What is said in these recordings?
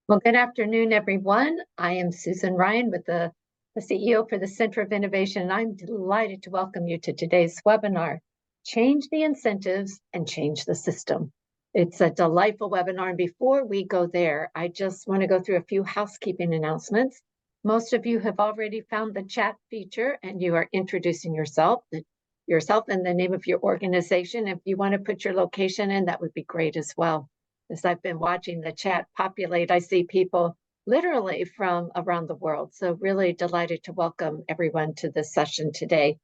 Well, good afternoon, everyone. I am Susan Ryan with the CEO for the Center of Innovation, and I'm delighted to welcome you to today's webinar, Change the Incentives and Change the System. It's a delightful webinar, and before we go there, I just want to go through a few housekeeping announcements. Most of you have already found the chat feature, and you are introducing yourself and the name of your organization. If you want to put your location in, that would be great as well. As I've been watching the chat populate, I see people literally from around the world. So really delighted to welcome everyone to this session today.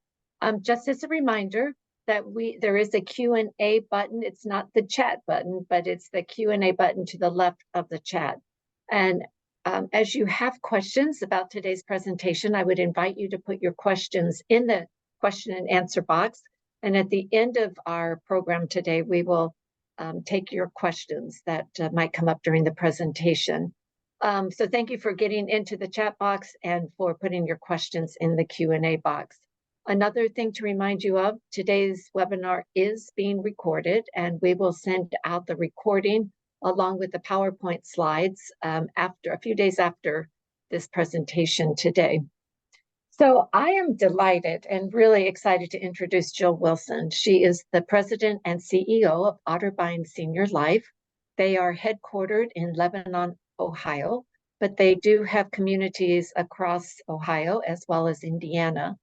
Just as a reminder that there is a Q&A button. It's not the chat button, but it's the Q&A button to the left of the chat. And as you have questions about today's presentation, I would invite you to put your questions in the question and answer box. And at the end of our program today, we will take your questions that might come up during the presentation. So thank you for getting into the chat box and for putting your questions in the Q&A box. Another thing to remind you of, today's webinar is being recorded, and we will send out the recording along with the PowerPoint slides after a few days after this presentation today. So I am delighted and really excited to introduce Jill Wilson. She is the president and CEO of Otterbein Senior Life. They are headquartered in Lebanon, Ohio, but they do have communities across Ohio as well as Indiana.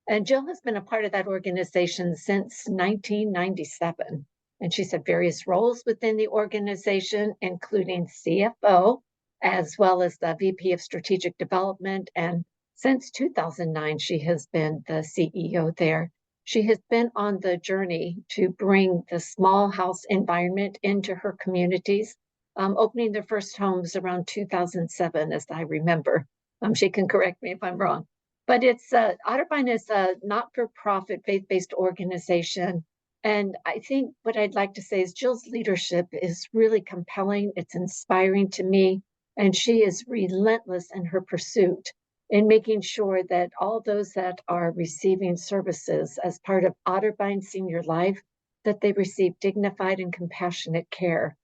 And Jill has been a part of that organization since 1997. And she's had various roles within the organization, including CFO, as well as the VP of Strategic Development. And since 2009, she has been the CEO there. She has been on the journey to bring the small house environment into her communities, opening their first homes around 2007, as I remember. She can correct me if I'm wrong. But it's Otterbein is a not-for-profit faith-based organization. And I think what I'd like to say is Jill's leadership is really compelling. It's inspiring to me. And she is relentless in her pursuit in making sure that all those that are receiving services as part of Otterbein Senior Life, that they receive dignified and compassionate care.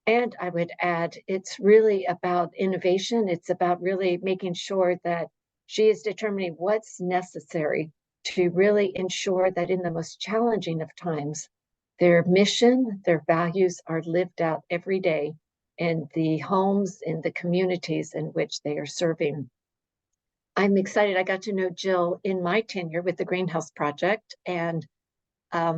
And I would add, it's really about innovation. It's about really making sure that she is determining what's necessary to really ensure that in the most challenging of times, their mission, their values are lived out every day in the homes, in the communities in which they are serving. I'm excited. I got to know Jill in my tenure with the Greenhouse Project, and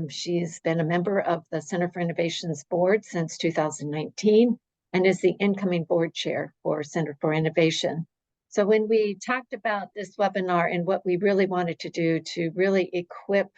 she's been a member of the Center for Innovation's board since 2019 and is the incoming board chair for Center for Innovation. So when we talked about this webinar and what we really wanted to do to really equip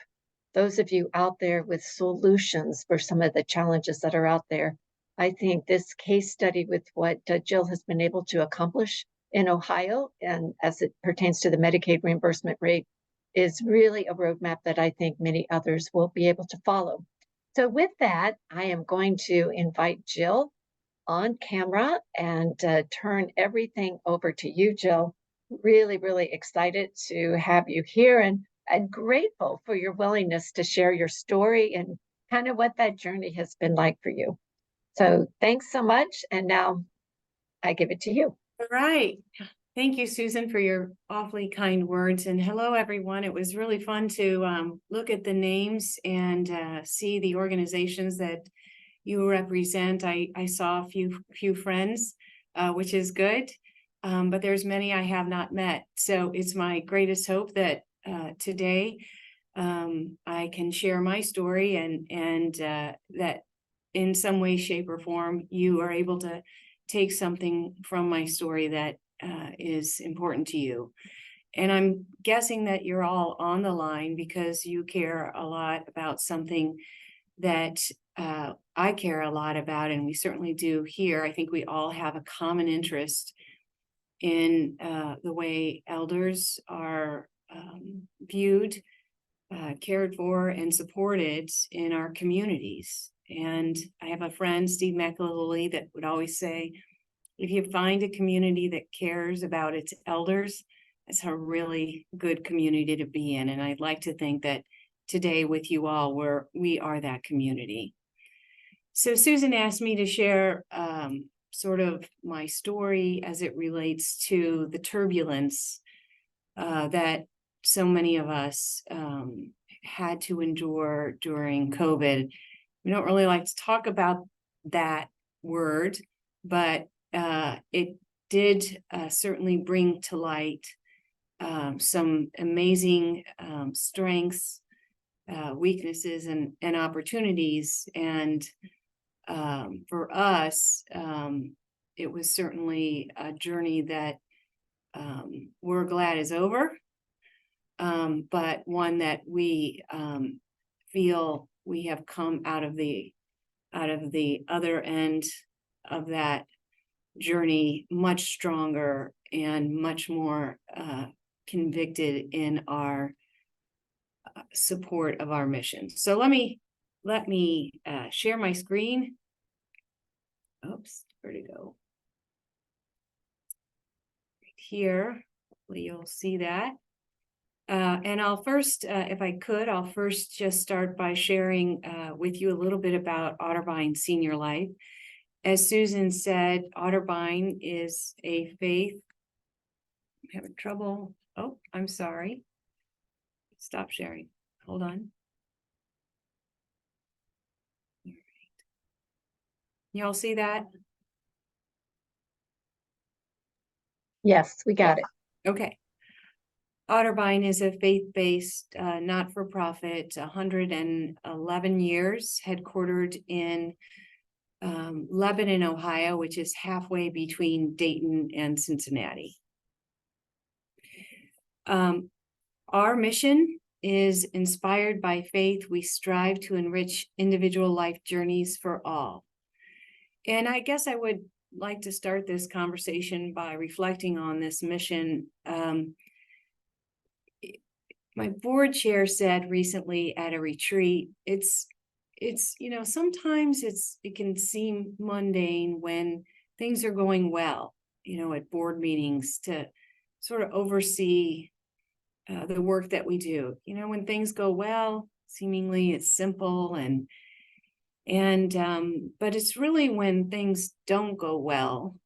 those of you out there with solutions for some of the challenges that are out there, I think this case study with what Jill has been able to accomplish in Ohio, and as it pertains to the Medicaid reimbursement rate, is really a roadmap that I think many others will be able to follow. So with that, I am going to invite Jill on camera and turn everything over to you, Jill. Really, really excited to have you here and grateful for your willingness to share your story and kind of what that journey has been like for you. So thanks so much. And now I give it to you. All right. Thank you, Susan, for your awfully kind words. And hello, everyone. It was really fun to look at the names and see the organizations that you represent. I saw a few friends, which is good, but there's many I have not met. So it's my greatest hope that today I can share my story and that in some way, shape, or form, you are able to take something from my story that is important to you. And I'm guessing that you're all on the line because you care a lot about something that I care a lot about, and we certainly do here. I think we all have a common interest in the way elders are viewed, cared for, and supported in our communities. And I have a friend, Steve McAlilly, that would always say, if you find a community that cares about its elders, it's a really good community to be in. And I'd like to think that today with you all, we are that community. So Susan asked me to share sort of my story as it relates to the turbulence that so many of us had to endure during COVID. We don't really like to talk about that word, but it did certainly bring to light some amazing strengths, weaknesses, and opportunities. And for us, it was certainly a journey that we're glad is over, but one that we feel we have come out of the other end of that journey much stronger and much more convicted in our support of our mission. So let me share my screen. Oops, where'd it go? Right here, hopefully you'll see that. And I'll first, if I could, I'll first just start by sharing with you a little bit about Otterbein Senior Life. As Susan said, Otterbein is a faith. I'm having trouble. Oh, I'm sorry. Stop sharing. Hold on. All right. Y'all see that? Yes, we got it. Okay. Otterbein is a faith-based, not-for-profit, 111 years, headquartered in Lebanon, Ohio, which is halfway between Dayton and Cincinnati. Our mission is inspired by faith. We strive to enrich individual life journeys for all. And I guess I would like to start this conversation by reflecting on this mission. My board chair said recently at a retreat, it's sometimes it can seem mundane when things are going well, at board meetings, to sort of oversee the work that we do. When things go well, seemingly it's simple but it's really when things don't go well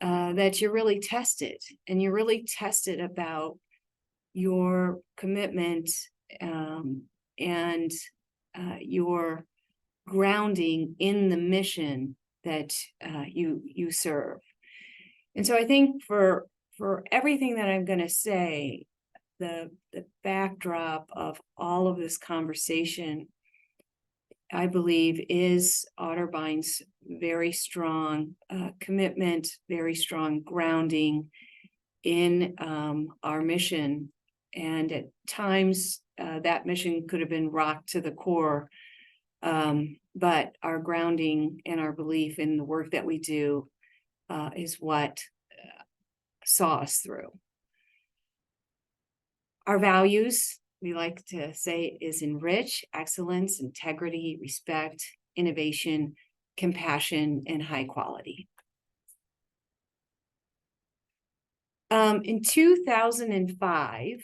that you're really tested, and you're really tested about your commitment and your grounding in the mission that you serve. And so I think for everything that I'm going to say, the backdrop of all of this conversation, I believe, is Otterbein's very strong commitment, very strong grounding in our mission. And at times that mission could have been rocked to the core, but our grounding and our belief in the work that we do is what saw us through. Our values, we like to say, is enrich, excellence, integrity, respect, innovation, compassion, and high quality. In 2005,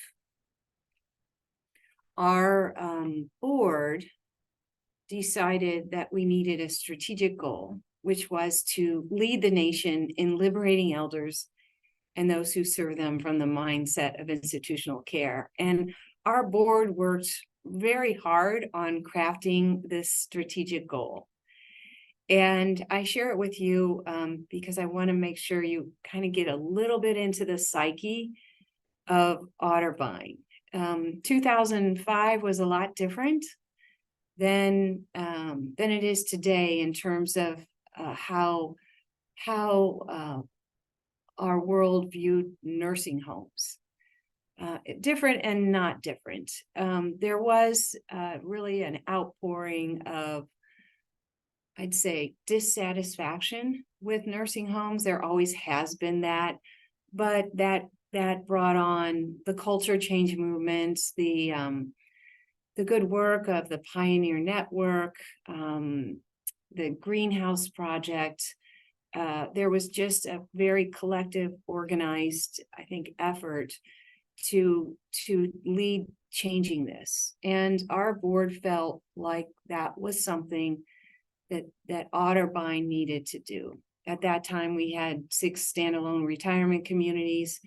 our board decided that we needed a strategic goal, which was to lead the nation in liberating elders and those who serve them from the mindset of institutional care. And our board worked very hard on crafting this strategic goal. And I share it with you because I want to make sure you kind of get a little bit into the psyche of Otterbein. 2005 was a lot different than it is today in terms of how our world viewed nursing homes. Different and not different. There was really an outpouring of, I'd say, dissatisfaction with nursing homes. There always has been that, but that brought on the culture change movements, the good work of the Pioneer Network, the Greenhouse Project. There was just a very collective, organized, I think, effort to lead changing this. And our board felt like that was something that Otterbein needed to do. At that time, we had 6 standalone retirement communities,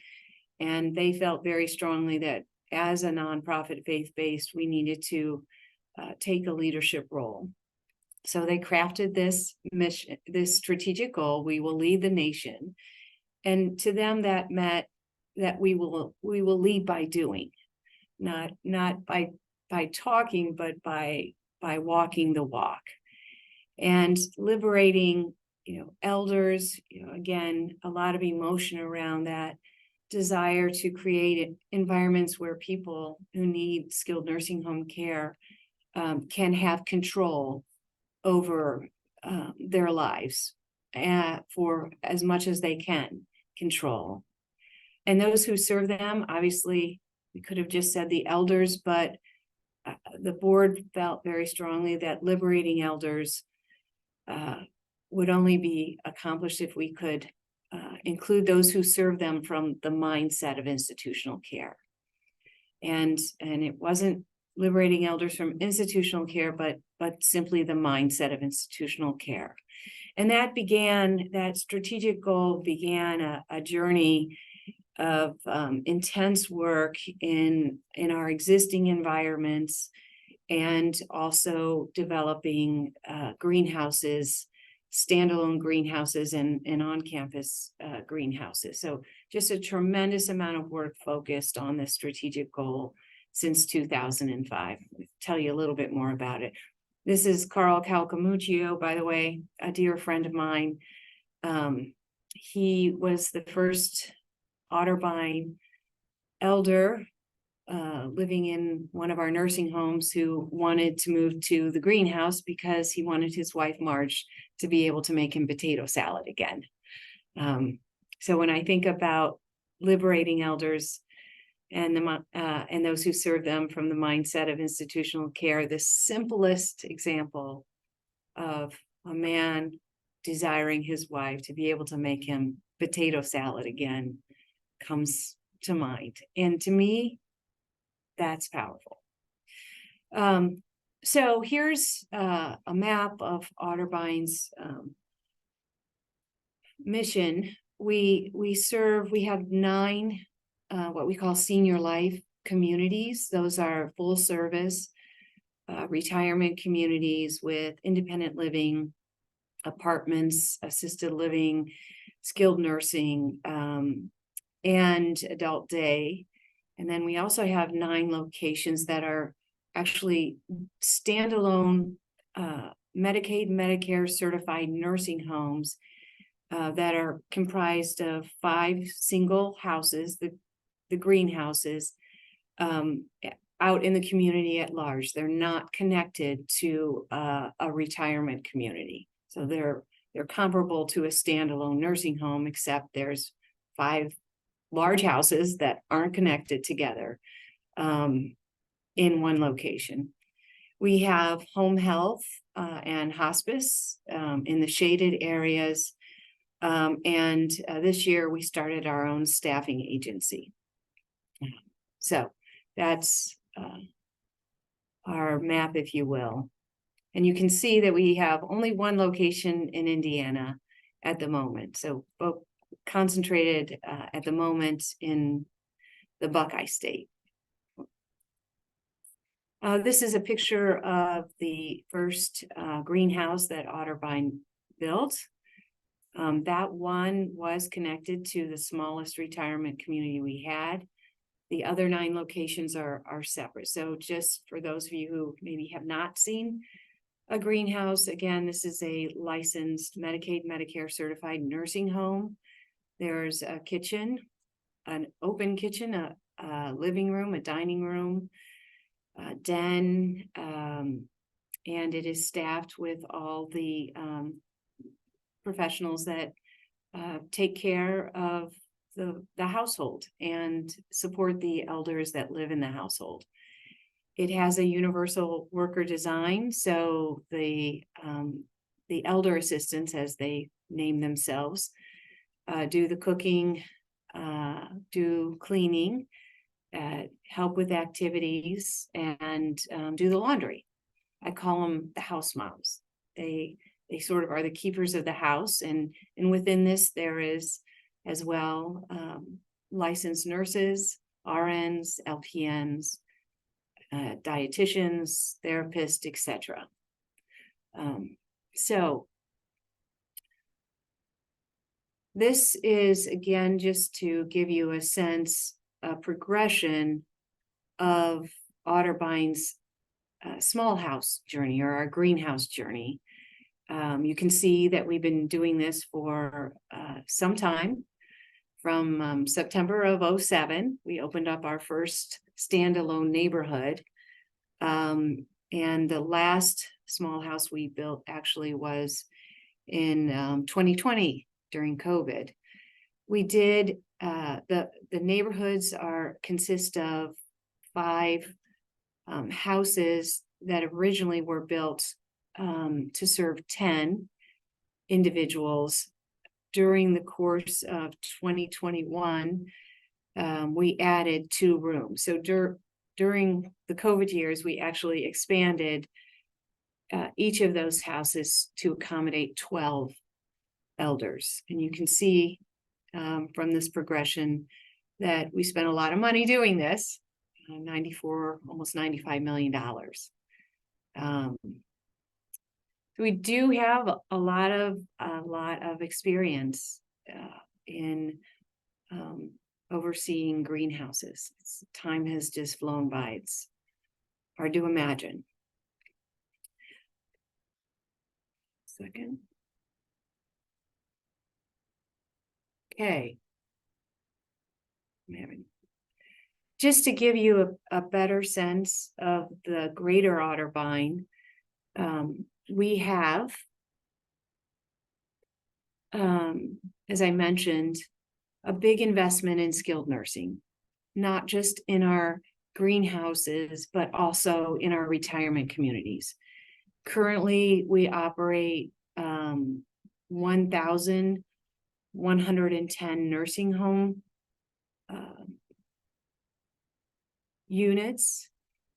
and they felt very strongly that as a nonprofit faith-based, we needed to take a leadership role. So they crafted this mission, this strategic goal: we will lead the nation. And to them, that meant that we will lead by doing, not by talking, but by walking the walk. And liberating, elders, again, a lot of emotion around that desire to create environments where people who need skilled nursing home care can have control over their lives for as much as they can control. And those who serve them, obviously, we could have just said the elders, but the board felt very strongly that liberating elders would only be accomplished if we could include those who serve them from the mindset of institutional care. And it wasn't liberating elders from institutional care, but simply the mindset of institutional care. And that strategic goal began a journey of intense work in our existing environments, and also developing greenhouses, standalone greenhouses, and on-campus greenhouses. So just a tremendous amount of work focused on this strategic goal since 2005. I'll tell you a little bit more about it. This is Carl Calcamuccio, by the way, a dear friend of mine. He was the first Otterbein elder living in one of our nursing homes who wanted to move to the greenhouse because he wanted his wife Marge to be able to make him potato salad again. So when I think about liberating elders and those who serve them from the mindset of institutional care, the simplest example of a man desiring his wife to be able to make him potato salad again comes to mind. And to me, that's powerful. So here's a map of Otterbein's mission. We have 9 what we call senior life communities. Those are full service retirement communities with independent living, apartments, assisted living, skilled nursing, and adult day. And then we also have 9 locations that are actually standalone Medicaid, Medicare certified nursing homes that are comprised of 5 single houses, the greenhouses, out in the community at large. They're not connected to a retirement community. So they're comparable to a standalone nursing home, except there's 5 large houses that aren't connected together in one location. We have home health and hospice in the shaded areas. And this year we started our own staffing agency. So that's our map, if you will. And you can see that we have only 1 location in Indiana at the moment. So both concentrated at the moment in the Buckeye State. This is a picture of the first greenhouse that Otterbein built. That one was connected to the smallest retirement community we had. The other 9 locations are separate. So just for those of you who maybe have not seen a greenhouse, again, this is a licensed Medicaid, Medicare certified nursing home. There's a kitchen, an open kitchen, a living room, a dining room, a den, and it is staffed with all the professionals that take care of the household and support the elders that live in the household. It has a universal worker design, so the elder assistants, as they name themselves, do the cooking, do cleaning, help with activities, and do the laundry. I call them the house moms. They They sort of are the keepers of the house, and within this there is as well licensed nurses, RNs, LPNs, dietitians, therapists, etc. So this is, again, just to give you a sense, a progression of Otterbine's small house journey, or our greenhouse journey. You can see that we've been doing this for some time. From September of 2007, we opened up our first standalone neighborhood. And the last small house we built actually was in 2020 during COVID. We did, the neighborhoods consist of 5 houses that originally were built to serve 10 individuals. During the course of 2021, we added 2 rooms. So during the COVID years, we actually expanded each of those houses to accommodate 12 elders. And you can see from this progression that we spent a lot of money doing this, almost $95 million. So we do have a lot of experience in overseeing greenhouses. Time has just flown by. It's hard to imagine. Second. Okay. Just to give you a better sense of the greater Otterbein, we have, as I mentioned, a big investment in skilled nursing, not just in our greenhouses, but also in our retirement communities. Currently, we operate 1,110 nursing home units.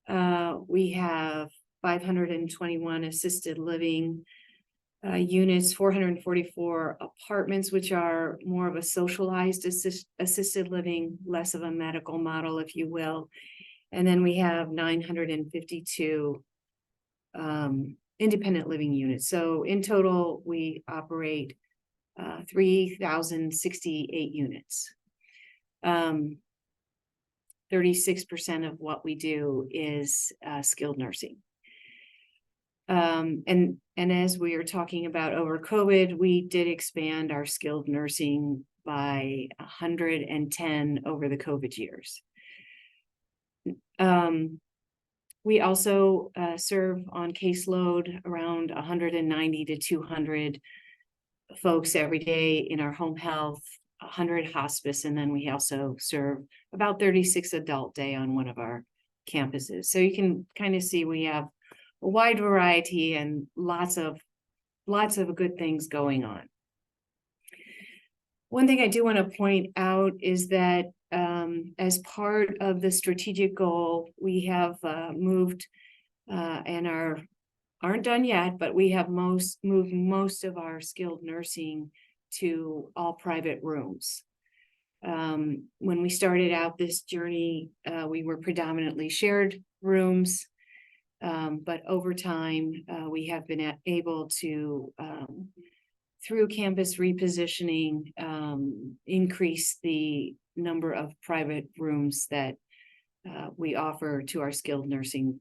We have 521 assisted living units, 444 apartments, which are more of a socialized assisted living, less of a medical model, if you will. And then we have 952 independent living units. So in total, we operate 3,068 units. 36% of what we do is skilled nursing. And as we are talking about over COVID, we did expand our skilled nursing by 110 over the COVID years. We also serve on caseload around 190 to 200 folks every day in our home health, 100 hospice, and then we also serve about 36 adult day on one of our campuses. So you can kind of see we have a wide variety and lots of good things going on. One thing I do want to point out is that as part of the strategic goal, we have moved and aren't done yet, but we have moved most of our skilled nursing to all private rooms. When we started out this journey, we were predominantly shared rooms, but over time, we have been able to, through campus repositioning, increase the number of private rooms that we offer to our skilled nursing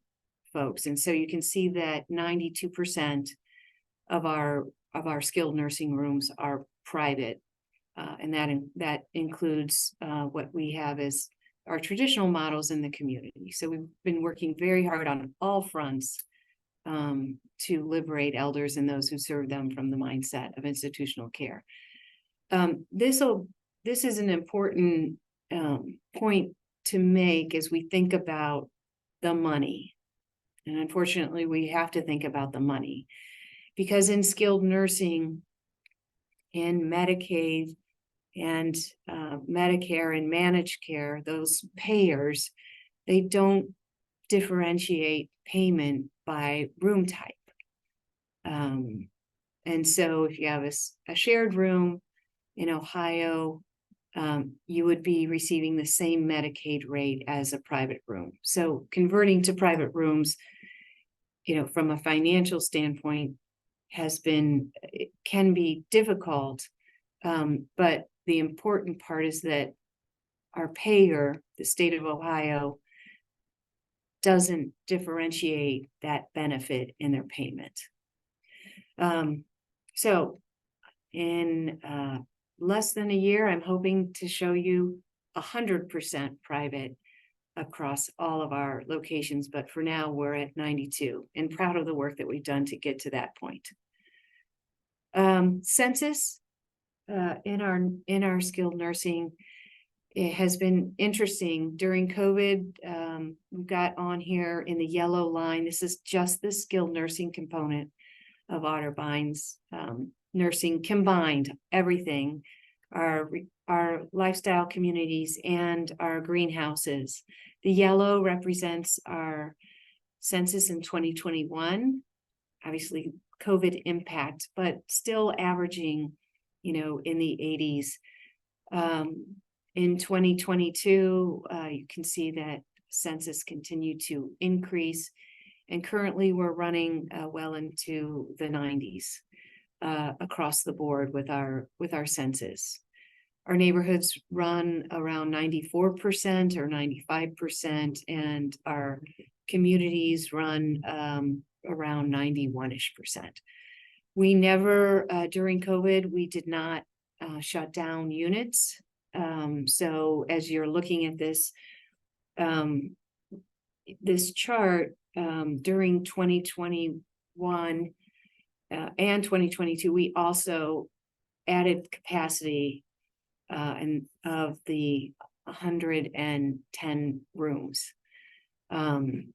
folks. And so you can see that 92% of our skilled nursing rooms are private, and that includes what we have as our traditional models in the community. So we've been working very hard on all fronts to liberate elders and those who serve them from the mindset of institutional care. This is an important point to make as we think about the money. And unfortunately, we have to think about the money, because in skilled nursing, in Medicaid and Medicare and managed care, those payers, they don't differentiate payment by room type. And so if you have a shared room in Ohio, you would be receiving the same Medicaid rate as a private room. So converting to private rooms, from a financial standpoint, it can be difficult. But the important part is that our payer, the state of Ohio, doesn't differentiate that benefit in their payment. So in less than a year, I'm hoping to show you 100% private across all of our locations, but for now we're at 92 and proud of the work that we've done to get to that point. Census in our skilled nursing, it has been interesting during COVID. We've got on here in the yellow line, this is just the skilled nursing component of Otterbeins nursing combined, everything, our lifestyle communities and our greenhouses. The yellow represents our census in 2021, obviously COVID impact, but still averaging, in the 80s. In 2022, you can see that census continued to increase, and currently we're running well into the 90s across the board with our census. Our neighborhoods run around 94% or 95%, and our communities run around 91-ish%. We never, during COVID, we did not shut down units. So as you're looking at this, this chart, during 2021 and 2022, we also added capacity and of the 110 rooms.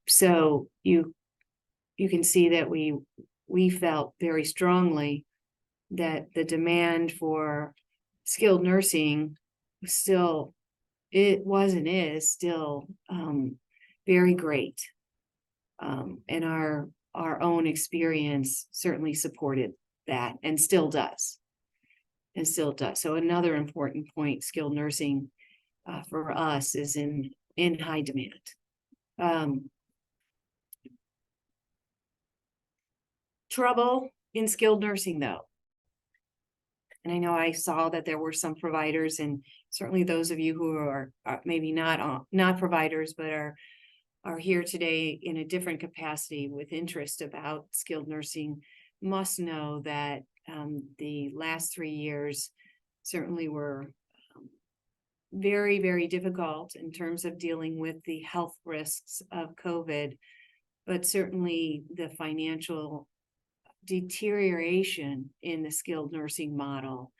So you can see that we felt very strongly that the demand for skilled nursing still, it was and is still very great. And our own experience certainly supported that and still does. So another important point, skilled nursing for us is in high demand. Trouble in skilled nursing though. And I know I saw that there were some providers, and certainly those of you who are maybe not providers, but are here today in a different capacity with interest about skilled nursing, must know that the last 3 years certainly were very, very difficult in terms of dealing with the health risks of COVID, but certainly the financial deterioration in the skilled nursing model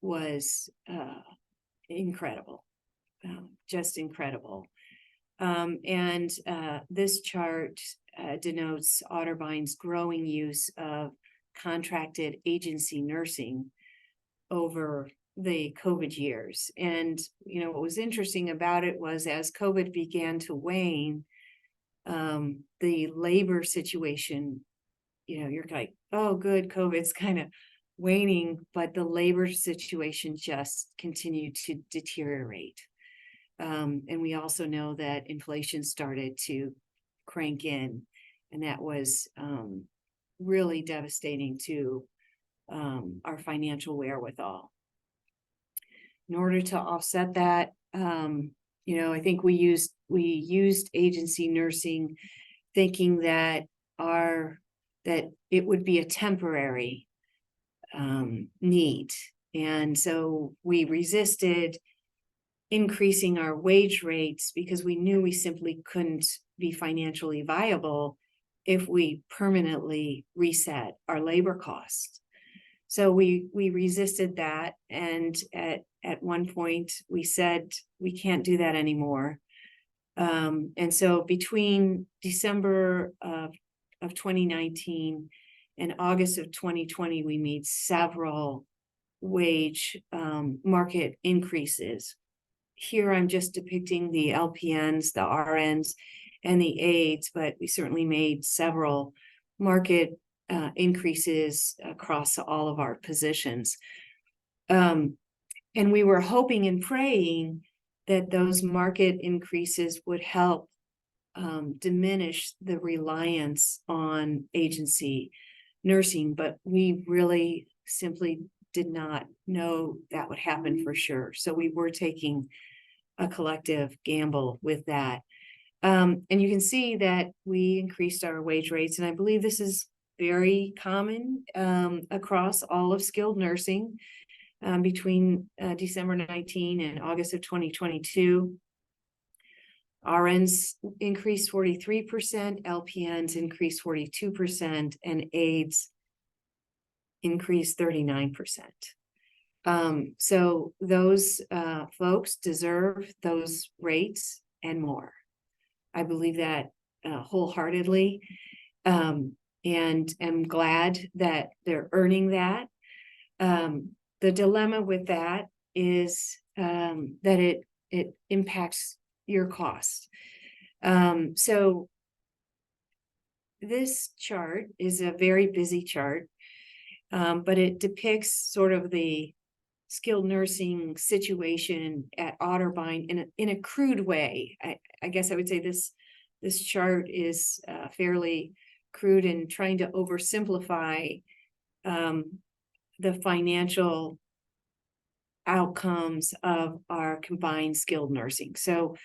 was incredible, just incredible. And this chart denotes Otterbeins' growing use of contracted agency nursing over the COVID years. And, what was interesting about it was as COVID began to wane, the labor situation, you're like, oh, good, COVID's kind of waning, but the labor situation just continued to deteriorate. And we also know that inflation started to crank in, and that was really devastating to our financial wherewithal. In order to offset that, I think we used agency nursing thinking that it would be a temporary need. And so we resisted increasing our wage rates because we knew we simply couldn't be financially viable if we permanently reset our labor costs. So we resisted that, and at one point we said we can't do that anymore. And so between December of 2019 and August of 2020, we made several wage market increases. Here I'm just depicting the LPNs, the RNs, and the aides, but we certainly made several market increases across all of our positions. And we were hoping and praying that those market increases would help diminish the reliance on agency nursing, but we really simply did not know that would happen for sure. So we were taking a collective gamble with that. And you can see that we increased our wage rates, and I believe this is very common across all of skilled nursing between December 19 and August of 2022. RNs increased 43%, LPNs increased 42%, and aides increased 39%. So those folks deserve those rates and more. I believe that wholeheartedly, and am glad that they're earning that. The dilemma with that is that it impacts your cost. So this chart is a very busy chart, but it depicts sort of the skilled nursing situation at Otterbein in a crude way. I guess I would say this chart is fairly crude and trying to oversimplify the financial outcomes of our combined skilled nursing. So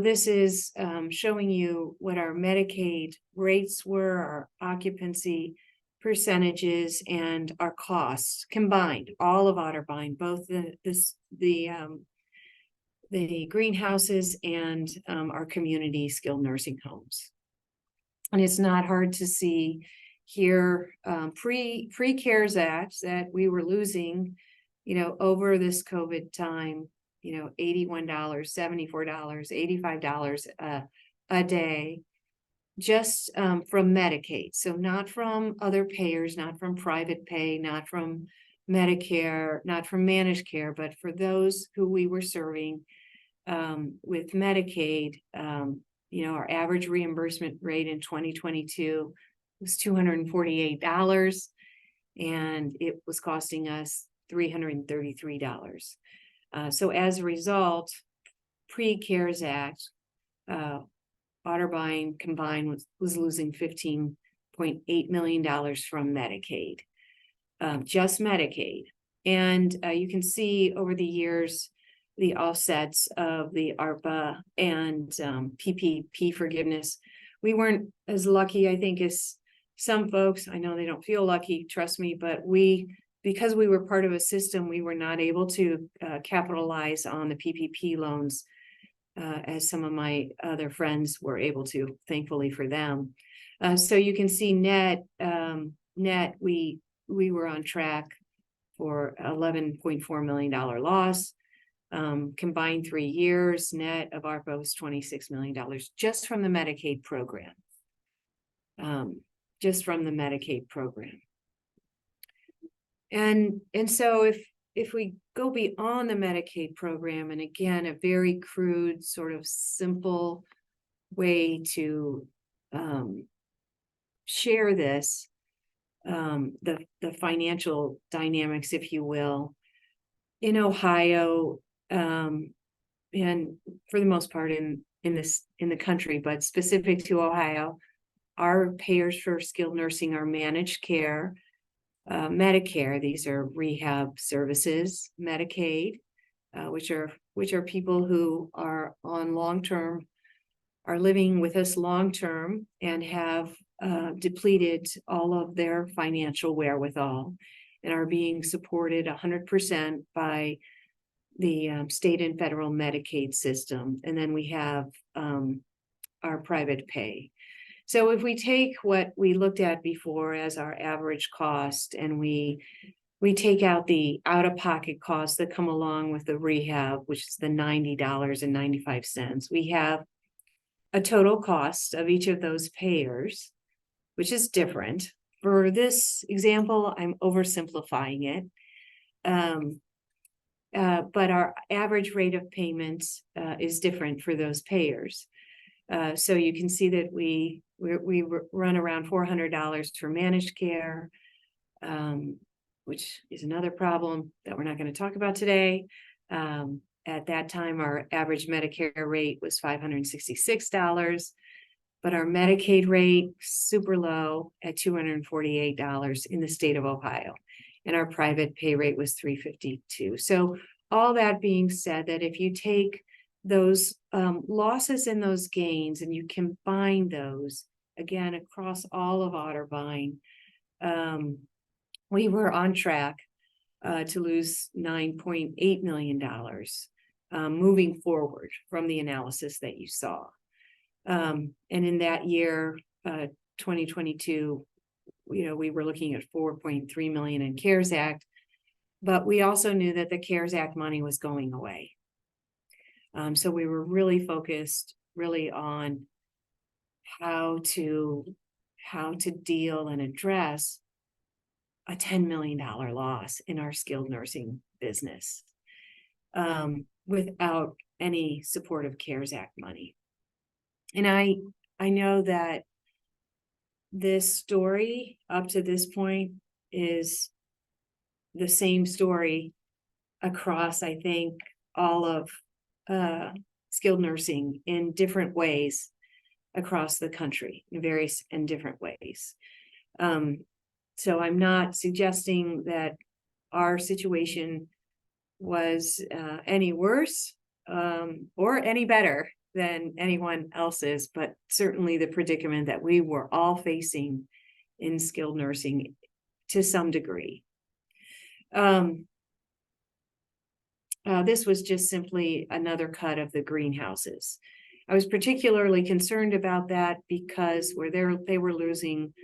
this is showing you what our Medicaid rates were, our occupancy percentages, and our costs combined, all of Otterbein, both the greenhouses and our community skilled nursing homes. And it's not hard to see here, pre-CARES Act, that we were losing, over this COVID time, $81, $74, $85 a day, just from Medicaid. So not from other payers, not from private pay, not from Medicare, not from managed care, but for those who we were serving with Medicaid. Our average reimbursement rate in 2022 was $248, and it was costing us $333. So as a result, pre-CARES Act, Otterbein combined was losing $15.8 million from Medicaid, just Medicaid. And you can see over the years the offsets of the ARPA and PPP forgiveness. We weren't as lucky, I think, as some folks. I know they don't feel lucky, trust me, but because we were part of a system, we were not able to capitalize on the PPP loans as some of my other friends were able to, thankfully for them. So you can see net, we were on track for $11.4 million loss. Combined 3 years, net of ARPA was $26 million just from the Medicaid program. Just from the Medicaid program. And so if we go beyond the Medicaid program, and again, a very crude, sort of simple way to share this, the financial dynamics, if you will, in Ohio, and for the most part in the country, but specific to Ohio, our payers for skilled nursing are managed care, Medicare. These are rehab services, Medicaid, which are people who are on long-term, are living with us long-term and have depleted all of their financial wherewithal and are being supported 100% by the state and federal Medicaid system. And then we have our private pay. So if we take what we looked at before as our average cost, and we take out the out-of-pocket costs that come along with the rehab, which is the $90.95, we have a total cost of each of those payers, which is different. For this example, I'm oversimplifying it. But our average rate of payments is different for those payers. So you can see that we run around $400 for managed care, which is another problem that we're not going to talk about today. At that time, our average Medicare rate was $566, but our Medicaid rate super low at $248 in the state of Ohio, and our private pay rate was $352. So all that being said, that if you take those losses and those gains and you combine those again across all of Otterbein, we were on track to lose $9.8 million moving forward from the analysis that you saw. And in that year, 2022, we were looking at 4.3 million in CARES Act, but we also knew that the CARES Act money was going away. So we were really focused on how to deal and address a $10 million loss in our skilled nursing business without any support of CARES Act money. And I know that this story up to this point is the same story across, I think, all of skilled nursing in different ways across the country, in various and different ways. So I'm not suggesting that our situation was any worse or any better than anyone else's, but certainly the predicament that we were all facing in skilled nursing to some degree. This was just simply another cut of the greenhouses. I was particularly concerned about that because they were losing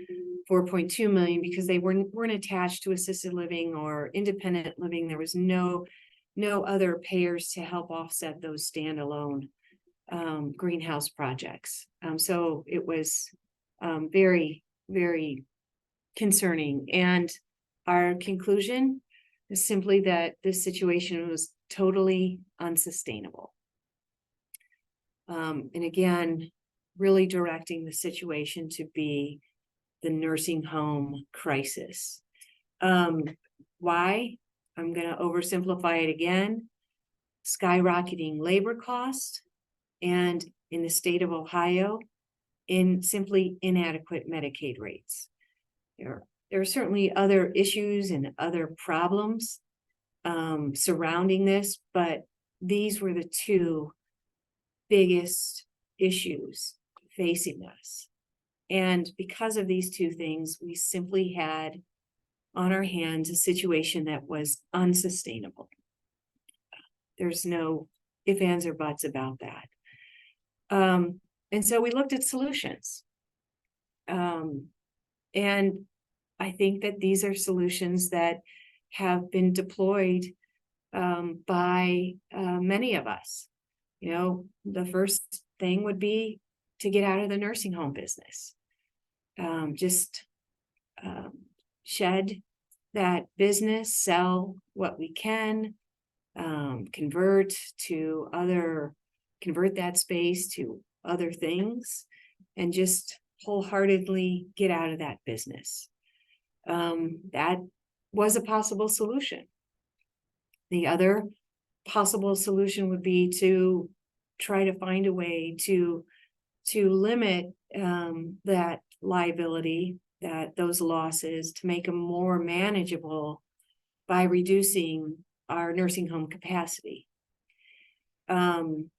4.2 million because they weren't attached to assisted living or independent living. There was no other payers to help offset those standalone greenhouse projects. So it was very, very concerning. And our conclusion is simply that this situation was totally unsustainable. And again, really directing the situation to be the nursing home crisis. Why? I'm going to oversimplify it again. Skyrocketing labor costs, and in the state of Ohio, in simply inadequate Medicaid rates. There are certainly other issues and other problems surrounding this, but these were the two biggest issues facing us. And because of these two things, we simply had on our hands a situation that was unsustainable. There's no ifs, ands, or buts about that. And so we looked at solutions. And I think that these are solutions that have been deployed by many of us. The first thing would be to get out of the nursing home business. Shed that business, sell what we can, convert that space to other things, and just wholeheartedly get out of that business. That was a possible solution. The other possible solution would be to try to find a way to limit that liability, those losses, to make them more manageable by reducing our nursing home capacity. And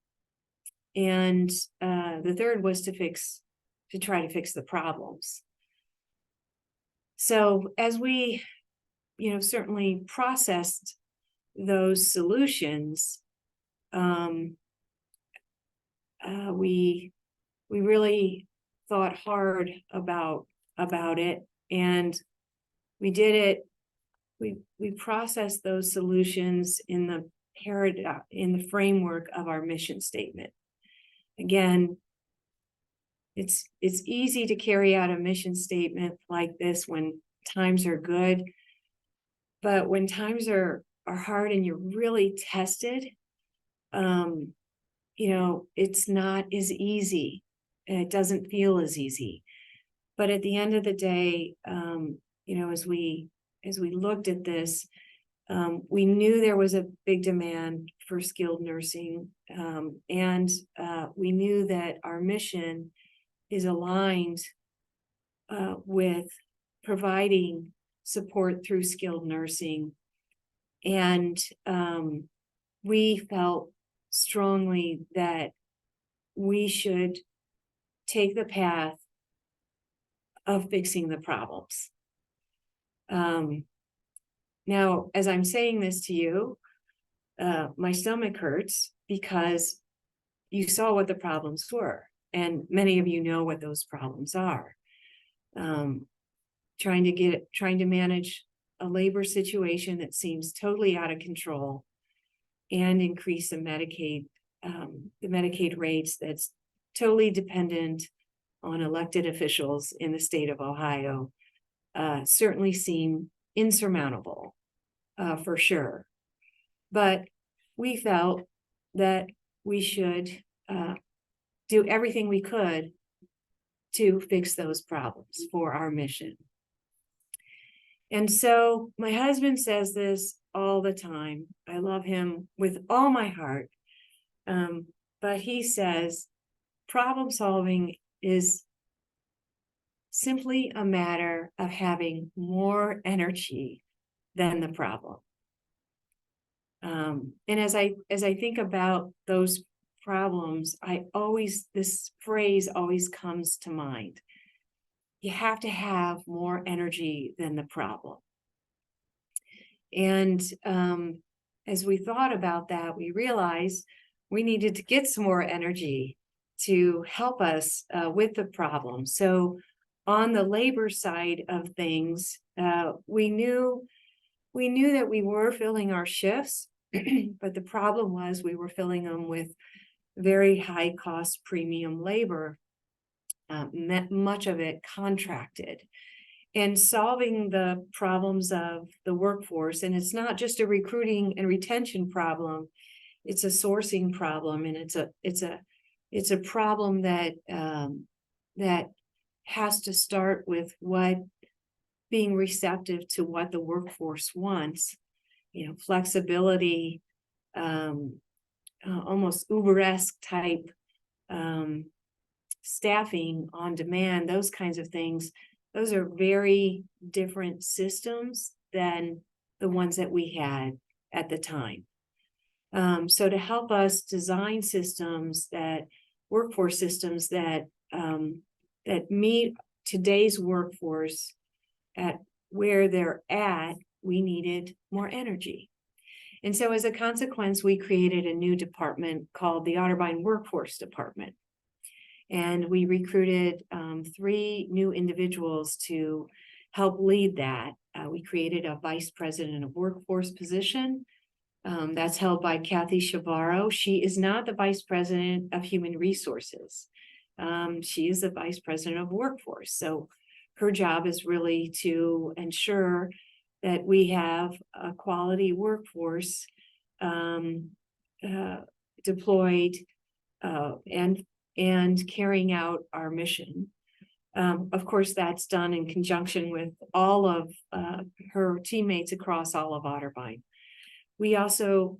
the third was to try to fix the problems. So as we, certainly processed those solutions, we really thought hard about it, and we did it. We processed those solutions in the framework of our mission statement. Again, it's easy to carry out a mission statement like this when times are good, but when times are hard and you're really tested, it's not as easy it doesn't feel as easy. But at the end of the day, as we looked at this, we knew there was a big demand for skilled nursing, and we knew that our mission is aligned with providing support through skilled nursing. And we felt strongly that we should take the path of fixing the problems. Now, as I'm saying this to you, my stomach hurts because you saw what the problems were, and many of you know what those problems are. Trying to manage a labor situation that seems totally out of control, and increase the Medicaid rates that's totally dependent on elected officials in the state of Ohio, certainly seem insurmountable, for sure. But we felt that we should do everything we could to fix those problems for our mission. And so my husband says this all the time. I love him with all my heart. But he says, problem solving is simply a matter of having more energy than the problem. And as I think about those problems, this phrase always comes to mind. You have to have more energy than the problem. And as we thought about that, we realized we needed to get some more energy to help us with the problem. So on the labor side of things, we knew that we were filling our shifts, but the problem was we were filling them with very high cost premium labor, much of it contracted. And solving the problems of the workforce, and it's not just a recruiting and retention problem, it's a sourcing problem, and it's a problem that has to start with being receptive to what the workforce wants, flexibility, almost Uber-esque type staffing on demand, those kinds of things. Those are very different systems than the ones that we had at the time. So to help us design workforce systems that meet today's workforce at where they're at, we needed more energy. And so as a consequence, we created a new department called the Otterbein Workforce Department. And we recruited 3 new individuals to help lead that. We created a vice president of workforce position. That's held by Kathy Shavaro. She is not the vice president of human resources. She is the vice president of workforce. So her job is really to ensure that we have a quality workforce deployed and carrying out our mission. Of course, that's done in conjunction with all of her teammates across all of Otterbein. We also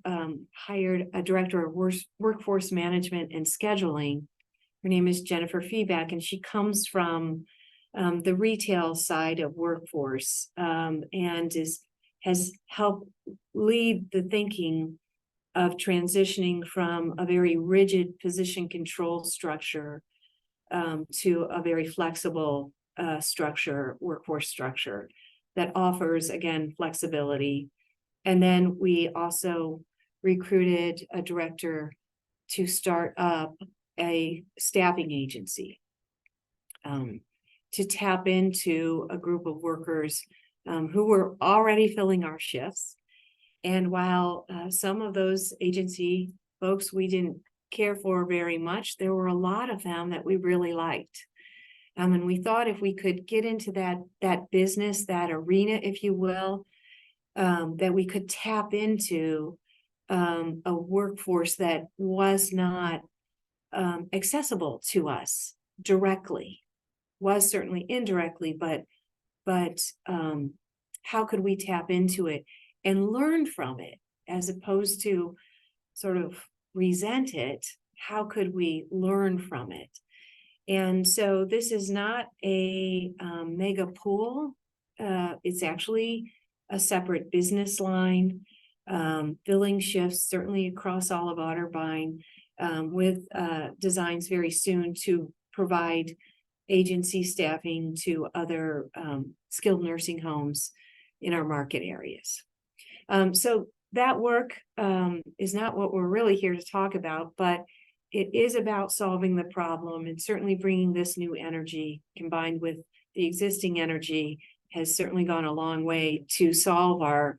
hired a director of workforce management and scheduling. Her name is Jennifer Feedback, and she comes from the retail side of workforce, and has helped lead the thinking of transitioning from a very rigid position control structure to a very flexible workforce structure that offers, again, flexibility. And then we also recruited a director to start up a staffing agency to tap into a group of workers who were already filling our shifts. And while some of those agency folks we didn't care for very much, there were a lot of them that we really liked. And we thought if we could get into that business, that arena, if you will, that we could tap into a workforce that was not accessible to us directly, was certainly indirectly, but how could we tap into it and learn from it, as opposed to sort of resent it? How could we learn from it? And so this is not a mega pool. It's actually a separate business line. Billing shifts certainly across all of Otterbein, with designs very soon to provide agency staffing to other skilled nursing homes in our market areas. So that work is not what we're really here to talk about, but it is about solving the problem, and certainly bringing this new energy combined with the existing energy has certainly gone a long way to solve our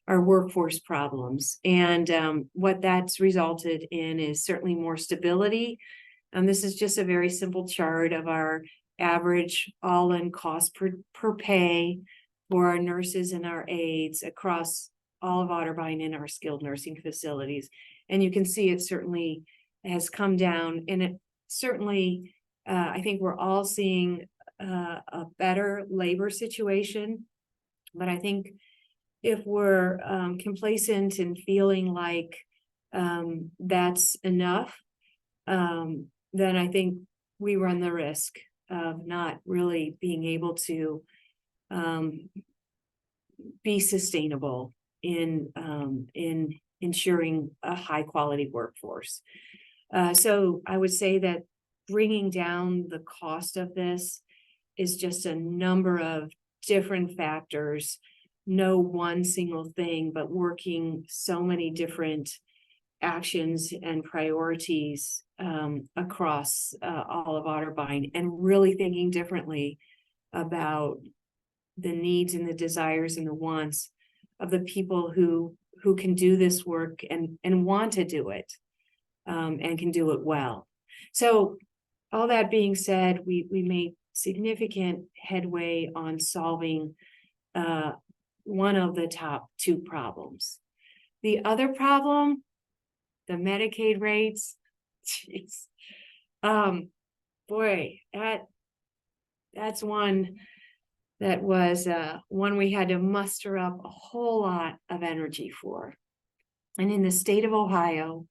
workforce problems. And what that's resulted in is certainly more stability. This is just a very simple chart of our average all-in cost per pay for our nurses and our aides across all of Otterbein in our skilled nursing facilities. And you can see it certainly has come down, and it certainly, I think we're all seeing a better labor situation. But I think if we're complacent and feeling like that's enough, then I think we run the risk of not really being able to be sustainable in ensuring a high quality workforce. So I would say that bringing down the cost of this is just a number of different factors, no one single thing, but working so many different actions and priorities across all of Otterbein, and really thinking differently about the needs and the desires and the wants of the people who can do this work and want to do it, and can do it well. So all that being said, we made significant headway on solving one of the top two problems. The other problem, the Medicaid rates, jeez. Boy, that's one that was one we had to muster up a whole lot of energy for. And in the state of Ohio,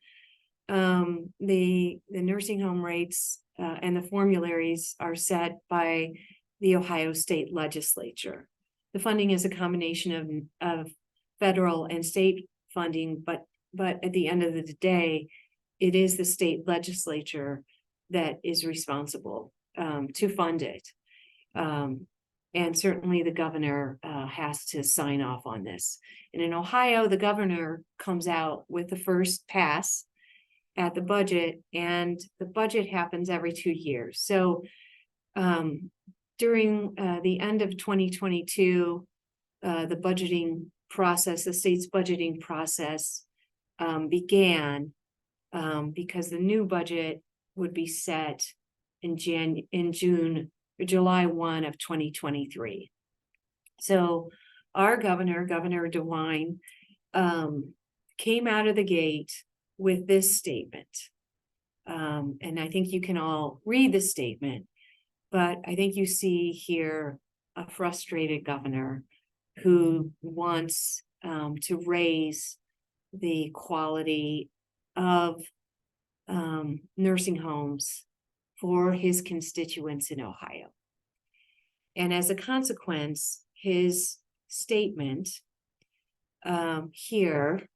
the nursing home rates and the formularies are set by the Ohio State Legislature. The funding is a combination of federal and state funding, but at the end of the day, it is the state legislature that is responsible to fund it. And certainly the governor has to sign off on this. And in Ohio, the governor comes out with the first pass at the budget, and the budget happens every 2 years. So during the end of 2022, the budgeting process, the state's budgeting process began, because the new budget would be set in July 1 of 2023. So our Governor DeWine, came out of the gate with this statement. And I think you can all read the statement, but I think you see here a frustrated governor who wants to raise the quality of nursing homes for his constituents in Ohio. And as a consequence, his statement here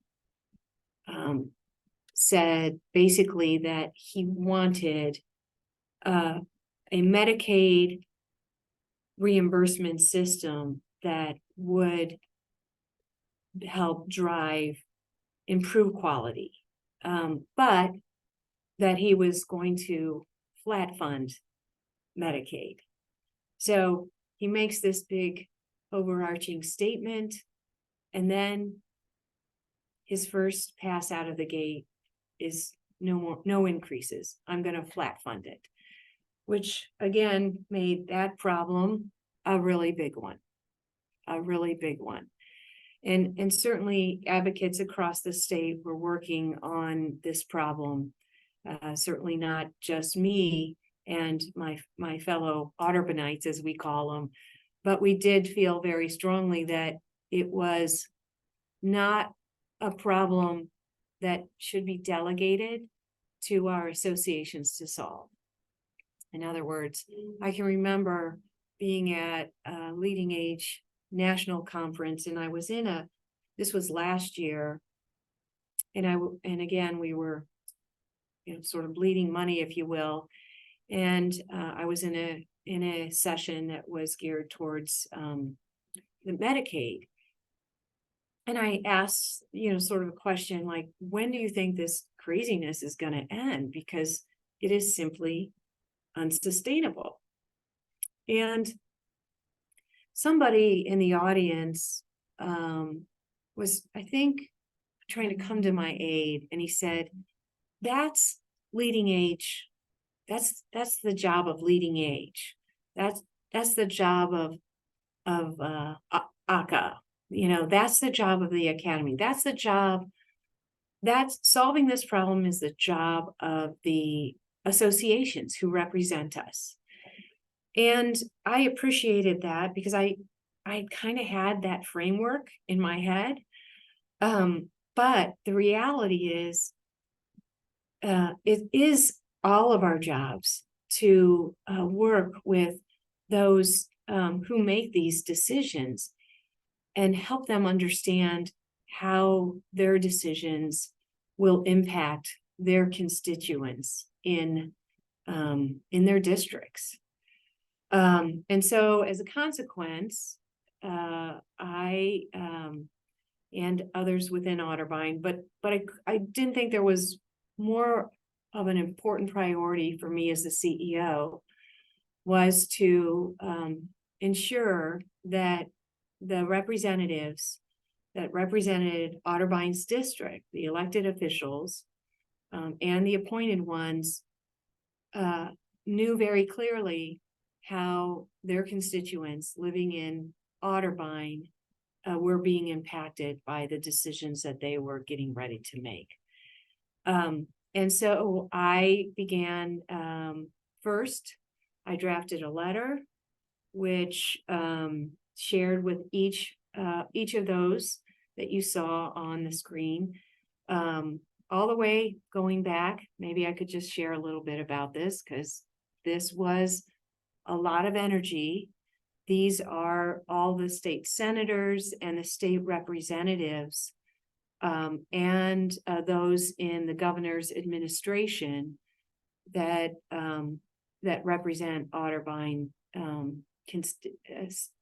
said basically that he wanted a Medicaid reimbursement system that would help drive improved quality, but that he was going to flat fund Medicaid. So he makes this big overarching statement, and then his first pass out of the gate is no increases. I'm going to flat fund it, which again made that problem a really big one, And certainly advocates across the state were working on this problem. Certainly not just me and my fellow Otterbanites, as we call them. But we did feel very strongly that it was not a problem that should be delegated to our associations to solve. In other words, I can remember being at a Leading Age National Conference, and I was this was last year, and again, we were, sort of bleeding money, if you will. And I was in a session that was geared towards the Medicaid. And I asked, sort of a question like, when do you think this craziness is going to end? Because it is simply unsustainable. And somebody in the audience was, I think, trying to come to my aid, and he said, that's leading age. That's the job of leading age. That's the job of ACA. That's the job of the academy. That's solving this problem is the job of the associations who represent us. And I appreciated that because I kind of had that framework in my head. But the reality is, it is all of our jobs to work with those who make these decisions and help them understand how their decisions will impact their constituents in their districts. And so as a consequence, I and others within Otterbein, but I didn't think there was more of an important priority for me as the CEO was to ensure that the representatives that represented Otterbein's district, the elected officials and the appointed ones, knew very clearly how their constituents living in Otterbein were being impacted by the decisions that they were getting ready to make. And so I began, first, I drafted a letter which shared with each of those that you saw on the screen, all the way going back. Maybe I could just share a little bit about this because this was a lot of energy. These are all the state senators and the state representatives and those in the governor's administration that represent Otterbein,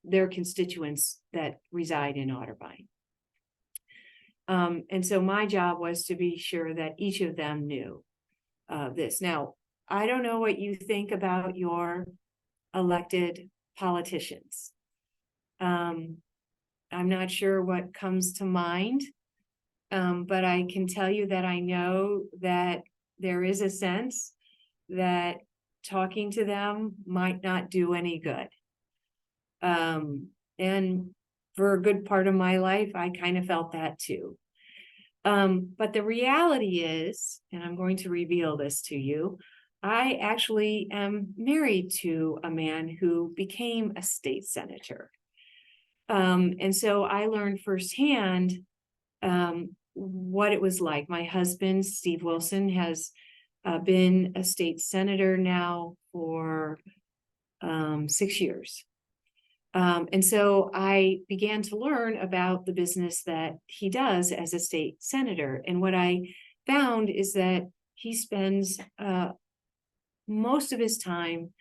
their constituents that reside in Otterbein. And so my job was to be sure that each of them knew this. Now, I don't know what you think about your elected politicians. I'm not sure what comes to mind, but I can tell you that I know that there is a sense that talking to them might not do any good. And for a good part of my life, I kind of felt that too. But the reality is, and I'm going to reveal this to you, I actually am married to a man who became a state senator. And so I learned firsthand what it was like. My husband, Steve Wilson, has been a state senator now for 6 years. And so I began to learn about the business that he does as a state senator. And what I found is that he spends most of his time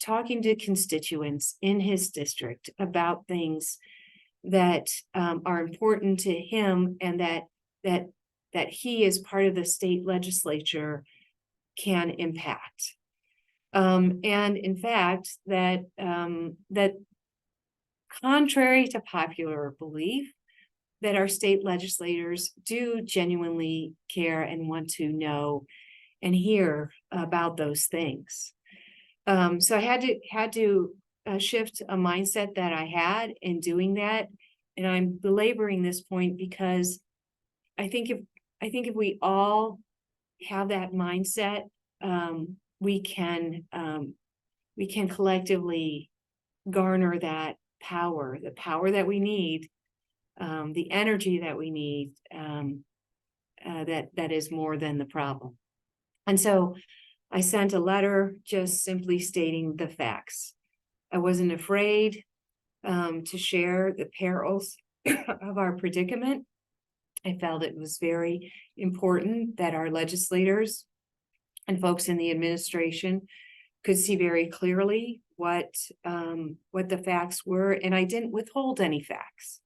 talking to constituents in his district about things that are important to him and that he, as part of the state legislature, can impact. And in fact, that contrary to popular belief, that our state legislators do genuinely care and want to know and hear about those things. So I had to shift a mindset that I had in doing that, and I'm belaboring this point because I think if we all have that mindset, we can collectively garner that power, the power that we need, the energy that we need, that is more than the problem. And so I sent a letter just simply stating the facts. I wasn't afraid to share the perils of our predicament. I felt it was very important that our legislators and folks in the administration could see very clearly what the facts were, and I didn't withhold any facts.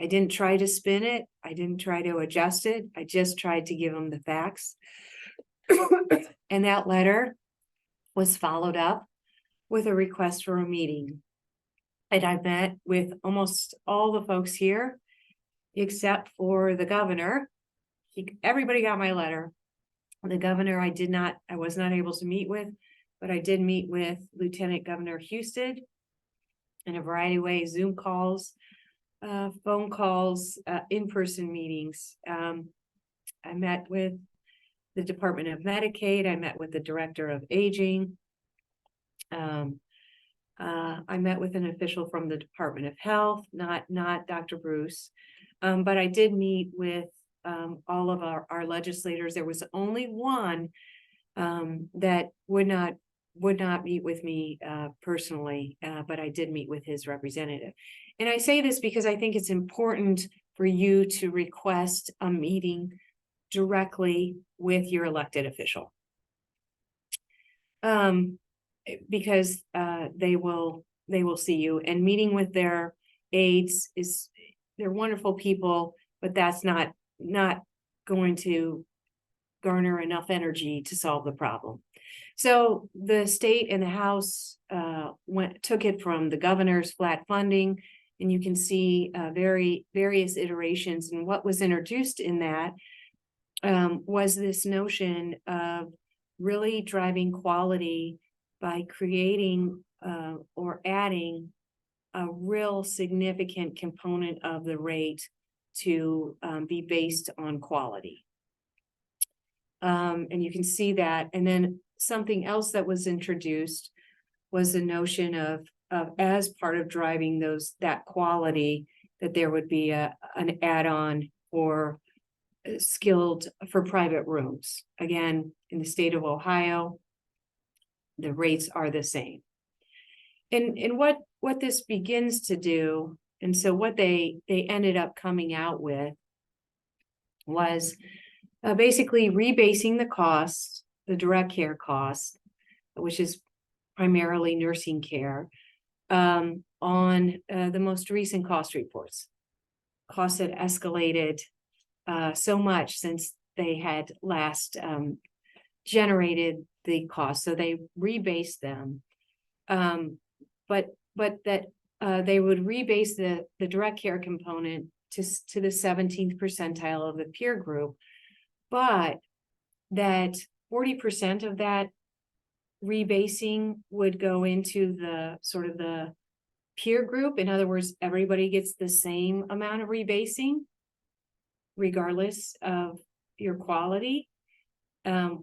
I didn't try to spin it. I didn't try to adjust it. I just tried to give them the facts. And that letter was followed up with a request for a meeting. And I met with almost all the folks here, except for the governor. Everybody got my letter. The governor, I was not able to meet with, but I did meet with Lieutenant Governor Houston in a variety of ways, Zoom calls, phone calls, in-person meetings. I met with the Department of Medicaid. I met with the Director of Aging. I met with an official from the Department of Health, not Dr. Bruce, but I did meet with all of our legislators. There was only one that would not meet with me personally, but I did meet with his representative. And I say this because I think it's important for you to request a meeting directly with your elected official. Because they will see you, and meeting with their aides they're wonderful people, but that's not going to garner enough energy to solve the problem. So the state and the House took it from the governor's flat funding, and you can see various iterations. And what was introduced in that was this notion of really driving quality by creating or adding a real significant component of the rate to be based on quality. And you can see that. And then something else that was introduced was the notion of as part of driving that quality, that there would be an add-on for skilled for private rooms. Again, in the state of Ohio, the rates are the same. And what this begins to do, and so what they ended up coming out with was basically rebasing the cost, the direct care cost, which is primarily nursing care, on the most recent cost reports. Costs had escalated so much since they had last generated the cost, so they rebased them. But that they would rebase the direct care component to the 17th percentile of the peer group, but that 40% of that rebasing would go into the sort of the peer group. In other words, everybody gets the same amount of rebasing, regardless of your quality,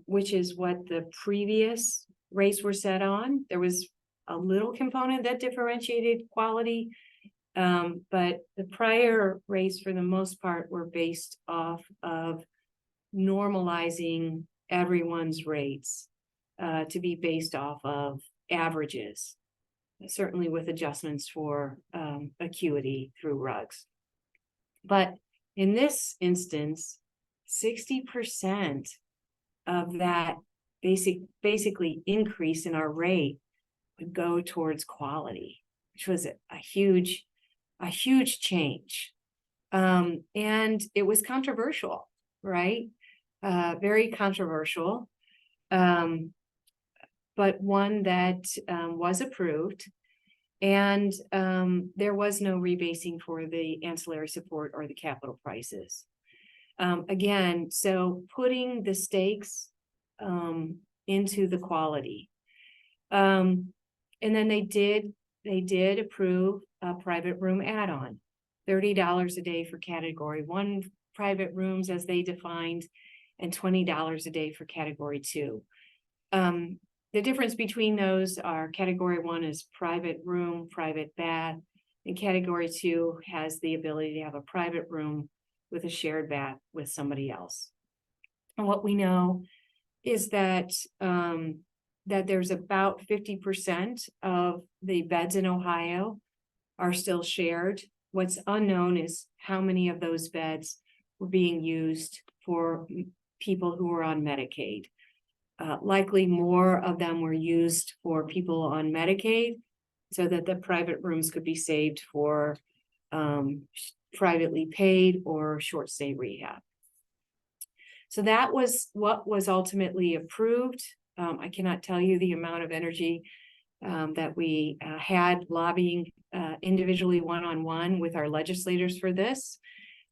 which is what the previous rates were set on. There was a little component that differentiated quality, but the prior rates, for the most part, were based off of normalizing everyone's rates to be based off of averages, certainly with adjustments for acuity through RUGs. But in this instance, 60% of that basically increase in our rate would go towards quality, which was a huge change. And it was controversial, right? Very controversial, but one that was approved. And there was no rebasing for the ancillary support or the capital prices. Again, so putting the stakes into the quality. And then they did approve a private room add-on, $30 a day for category 1 private rooms as they defined, and $20 a day for category 2. The difference between those are category 1 is private room, private bath, and category 2 has the ability to have a private room with a shared bath with somebody else. And what we know is that that there's about 50% of the beds in Ohio are still shared. What's unknown is how many of those beds were being used for people who were on Medicaid. Likely more of them were used for people on Medicaid so that the private rooms could be saved for privately paid or short stay rehab. So that was what was ultimately approved. I cannot tell you the amount of energy that we had lobbying individually one-on-one with our legislators for this,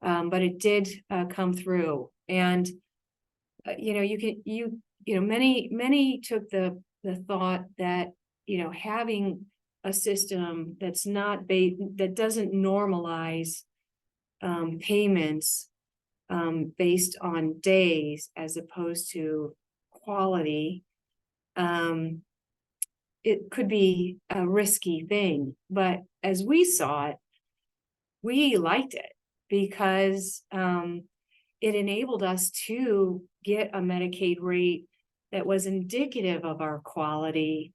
but it did come through. And many took the thought that having a system that's not that doesn't normalize payments based on days as opposed to quality, it could be a risky thing. But as we saw it, we liked it because it enabled us to get a Medicaid rate that was indicative of our quality.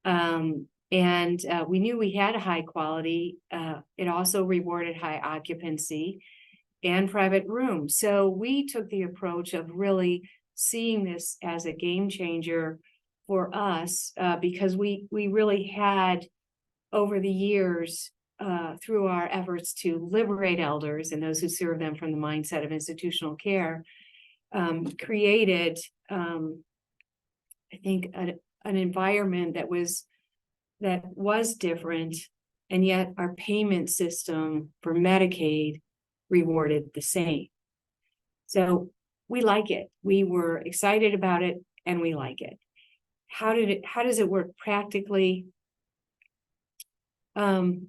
And we knew we had a high quality. It also rewarded high occupancy and private rooms. So we took the approach of really seeing this as a game changer for us, because we really had, over the years, through our efforts to liberate elders and those who serve them from the mindset of institutional care, created, I think, an environment that was different, and yet our payment system for Medicaid rewarded the same. So we like it. We were excited about it, and we like it. How does it work practically? I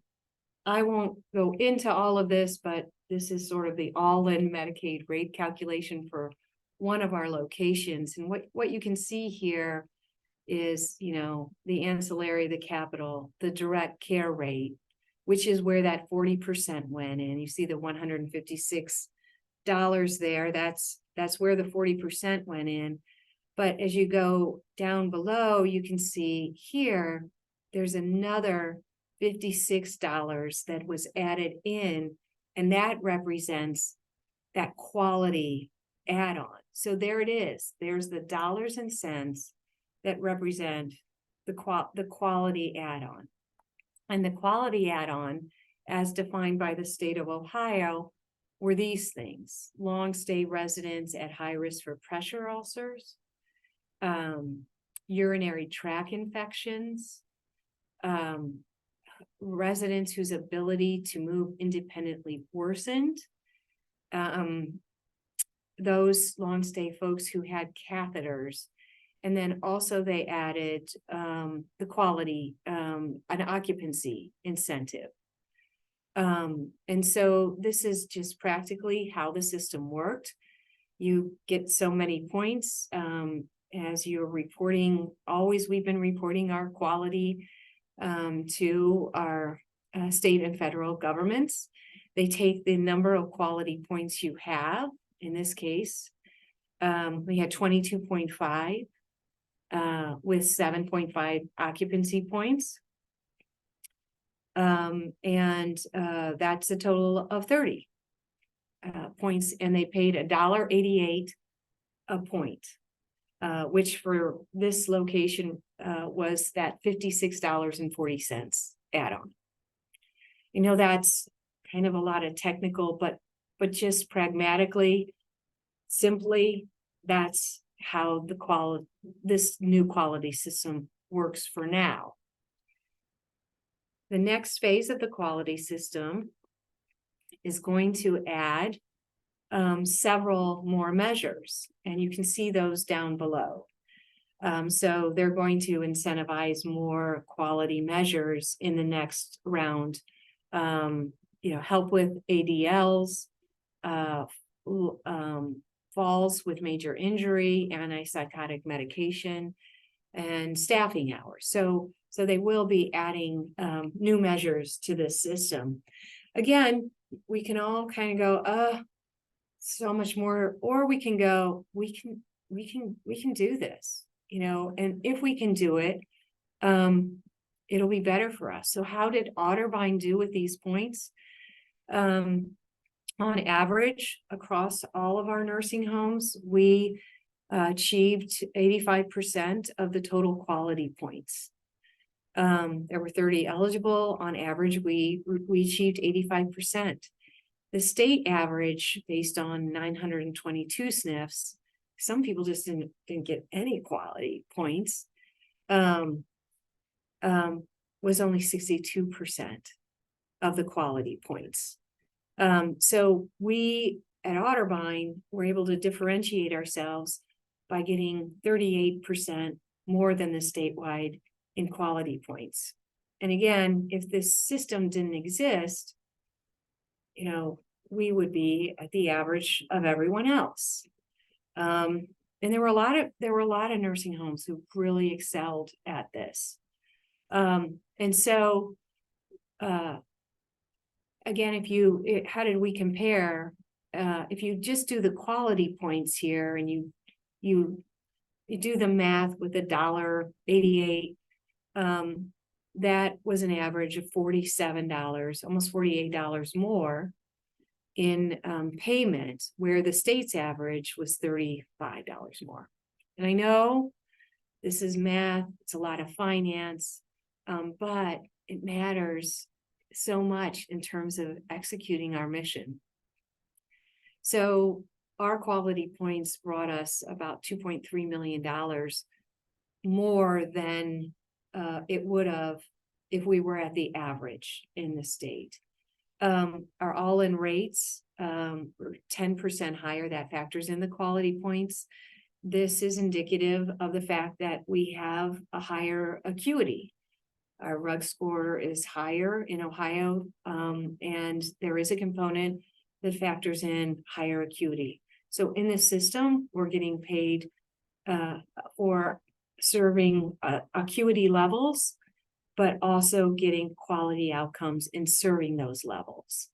won't go into all of this, but this is sort of the all-in Medicaid rate calculation for one of our locations. And what you can see here is, the ancillary, the capital, the direct care rate, which is where that 40% went in. You see the $156 there. That's where the 40% went in. But as you go down below, you can see here, there's another $56 that was added in, and that represents that quality add-on. So there it is. There's the dollars and cents that represent the quality add-on. And the quality add-on, as defined by the state of Ohio, were these things: long stay residents at high risk for pressure ulcers, urinary tract infections, residents whose ability to move independently worsened, those long stay folks who had catheters, and then also they added the quality, an occupancy incentive. And so this is just practically how the system worked. You get so many points as you're reporting. Always, we've been reporting our quality to our state and federal governments. They take the number of quality points you have. In this case, we had 22.5 with 7.5 occupancy points. And that's a total of 30 points, and they paid $1.88 a point, which for this location was that $56.40 add-on. That's kind of a lot of technical, but just pragmatically, simply, that's how this new quality system works for now. The next phase of the quality system is going to add several more measures, and you can see those down below. So they're going to incentivize more quality measures in the next round. Help with ADLs, falls with major injury, antipsychotic medication, and staffing hours. So they will be adding new measures to this system. Again, we can all kind of go, so much more, or we can go, we can do this, and if we can do it, it'll be better for us. So how did Otterbein do with these points? On average, across all of our nursing homes, we achieved 85% of the total quality points. There were 30 eligible. On average, we achieved 85%. The state average, based on 922 SNFs, some people just didn't get any quality points, was only 62% of the quality points. So we at Otterbein were able to differentiate ourselves by getting 38% more than the statewide in quality points. And again, if this system didn't exist, we would be at the average of everyone else. And there were a lot of nursing homes who really excelled at this. And so, again, how did we compare? If you just do the quality points here and you do the math with $1.88, that was an average of $47, almost $48 more in payment, where the state's average was $35 more. And I know this is math, it's a lot of finance, but it matters so much in terms of executing our mission. So our quality points brought us about $2.3 million more than it would have if we were at the average in the state. Our all-in rates were 10% higher. That factors in the quality points. This is indicative of the fact that we have a higher acuity. Our RUG score is higher in Ohio, and there is a component that factors in higher acuity. So in this system, we're getting paid for serving acuity levels, but also getting quality outcomes in serving those levels.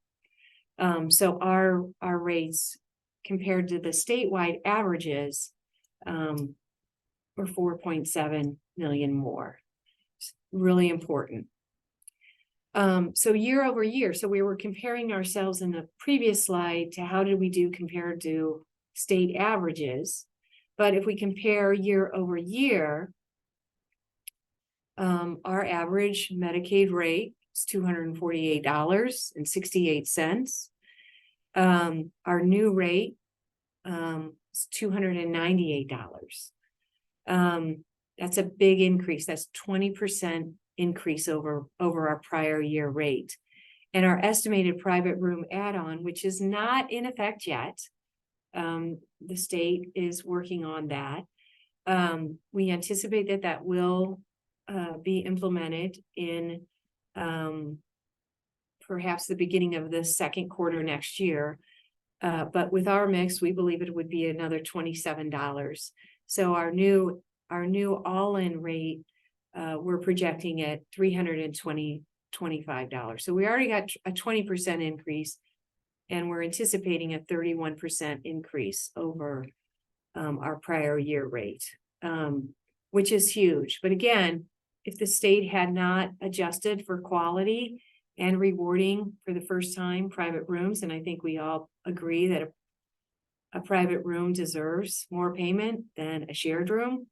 So our rates compared to the statewide averages were 4.7 million more. It's really important. So year over year, so we were comparing ourselves in the previous slide to how did we do compared to state averages. But if we compare year over year, our average Medicaid rate is $248.68. Our new rate is $298. That's a big increase. That's 20% increase over our prior year rate. And our estimated private room add-on, which is not in effect yet, the state is working on that. We anticipate that will be implemented in perhaps the beginning of the second quarter next year. But with our mix, we believe it would be another $27. So our new all-in rate, we're projecting at $325. So we already got a 20% increase, and we're anticipating a 31% increase over our prior year rate, which is huge. But again, if the state had not adjusted for quality and rewarding for the first time private rooms, and I think we all agree that a private room deserves more payment than a shared room,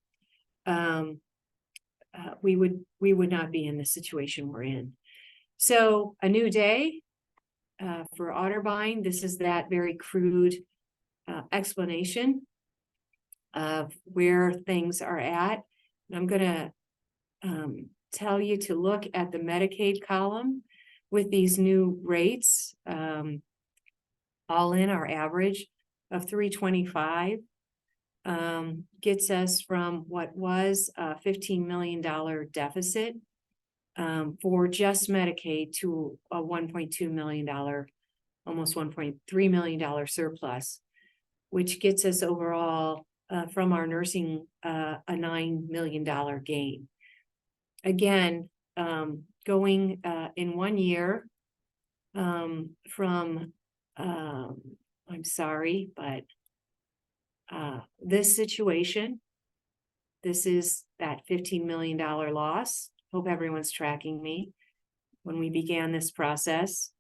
we would not be in the situation we're in. So a new day for Otterbein. This is that very crude explanation of where things are at. And I'm going to tell you to look at the Medicaid column with these new rates. All in, our average of $325 gets us from what was a $15 million deficit for just Medicaid to a $1.2 million, almost $1.3 million surplus, which gets us overall from our nursing, a $9 million gain. Again, going in 1 year from, I'm sorry, but this situation, this is that $15 million loss. Hope everyone's tracking me. When we began this process,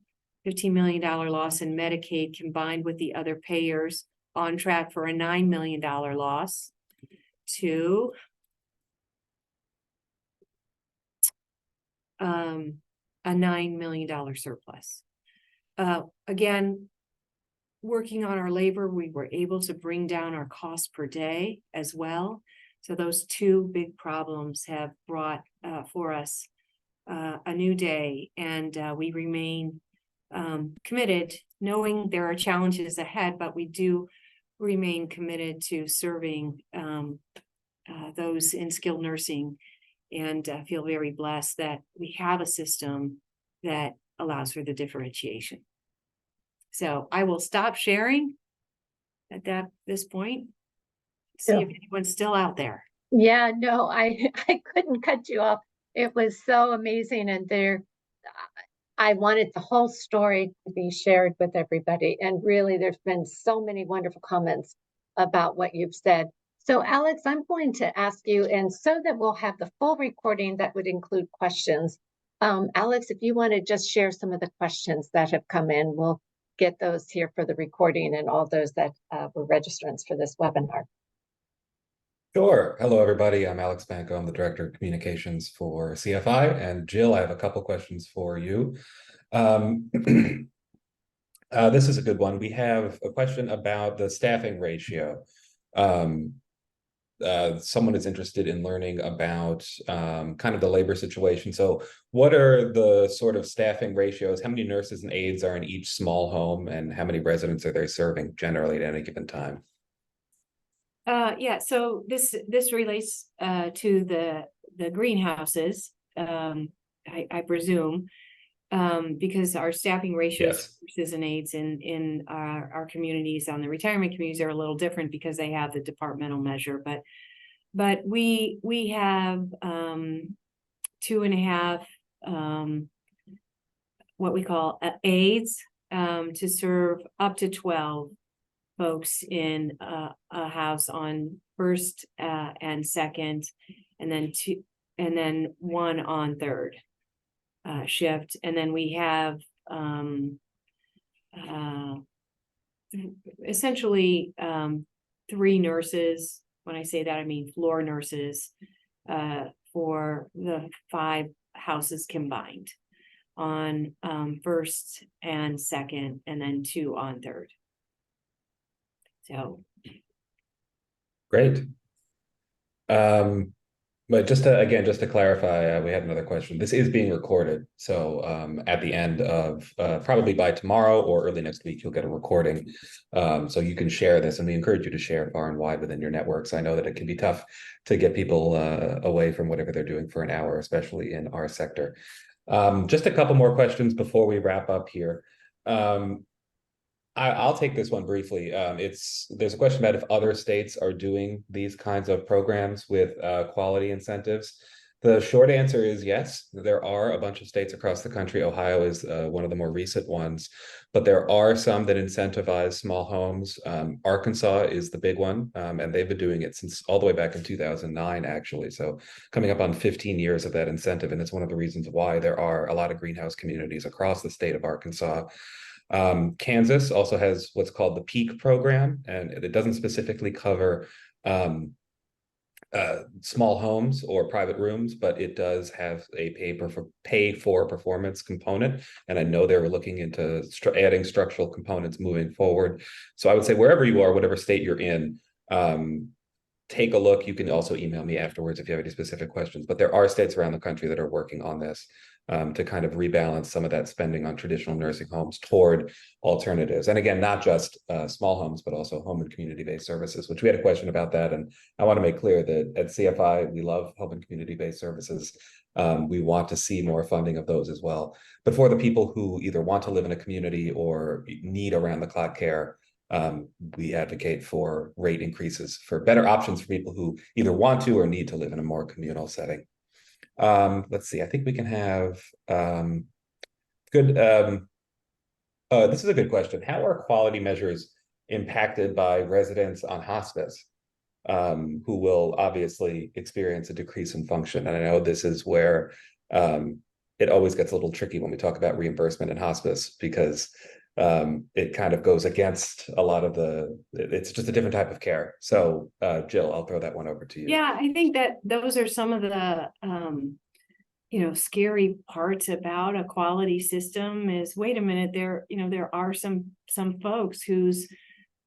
$15 million loss in Medicaid combined with the other payers, on track for a $9 million loss, to a $9 million surplus. Again, working on our labor, we were able to bring down our cost per day as well. So those two big problems have brought for us a new day, and we remain committed, knowing there are challenges ahead, but we do remain committed to serving those in skilled nursing, and feel very blessed that we have a system that allows for the differentiation. So I will stop sharing at this point. See if anyone's still out there. Yeah, no, I couldn't cut you off. It was so amazing, and I wanted the whole story to be shared with everybody. And really, there's been so many wonderful comments about what you've said. So, Alex, I'm going to ask you, and so that we'll have the full recording that would include questions. Alex, if you want to just share some of the questions that have come in, we'll get those here for the recording and all those that were registrants for this webinar. Sure. Hello, everybody. I'm Alex Banco. I'm the Director of Communications for CFI. And Jill, I have a couple questions for you. This is a good one. We have a question about the staffing ratio. Someone is interested in learning about kind of the labor situation. So what are the sort of staffing ratios? How many nurses and aides are in each small home, and how many residents are they serving generally at any given time? Yeah, so this relates to the greenhouses, I presume, because our staffing ratios, Yes. for nurses and aides in our communities, on the retirement communities, are a little different because they have the departmental measure. But we have 2.5 what we call aides to serve up to 12 folks in a house on first and second, and then one on third shift. And then we have essentially 3 nurses. When I say that, I mean floor nurses for the 5 houses combined on first and second, and then 2 on third. So Great. But just to clarify, we had another question. This is being recorded. So at the end of probably by tomorrow or early next week, you'll get a recording. So you can share this, and we encourage you to share far and wide within your networks. I know that it can be tough to get people away from whatever they're doing for an hour, especially in our sector. Just a couple more questions before we wrap up here. I'll take this one briefly. There's a question about if other states are doing these kinds of programs with quality incentives. The short answer is yes. There are a bunch of states across the country. Ohio is one of the more recent ones, but there are some that incentivize small homes. Arkansas is the big one, and they've been doing it since all the way back in 2009, actually. So coming up on 15 years of that incentive, and it's one of the reasons why there are a lot of greenhouse communities across the state of Arkansas. Kansas also has what's called the PEAK program, and it doesn't specifically cover small homes or private rooms, but it does have a pay for performance component. And I know they were looking into adding structural components moving forward. So I would say wherever you are, whatever state you're in, take a look. You can also email me afterwards if you have any specific questions, but there are states around the country that are working on this to kind of rebalance some of that spending on traditional nursing homes toward alternatives. And again, not just small homes, but also home and community-based services, which we had a question about that. And I want to make clear that at CFI, we love home and community-based services. We want to see more funding of those as well. But for the people who either want to live in a community or need around-the-clock care, we advocate for rate increases for better options for people who either want to or need to live in a more communal setting. Let's see, I think we can have good. This is a good question. How are quality measures impacted by residents on hospice, who will obviously experience a decrease in function? And I know this is where it always gets a little tricky when we talk about reimbursement in hospice, because it kind of goes against a lot of it's just a different type of care. So Jill, I'll throw that one over to you. Yeah, I think that those are some of the scary parts about a quality system is, wait a minute, there are some folks whose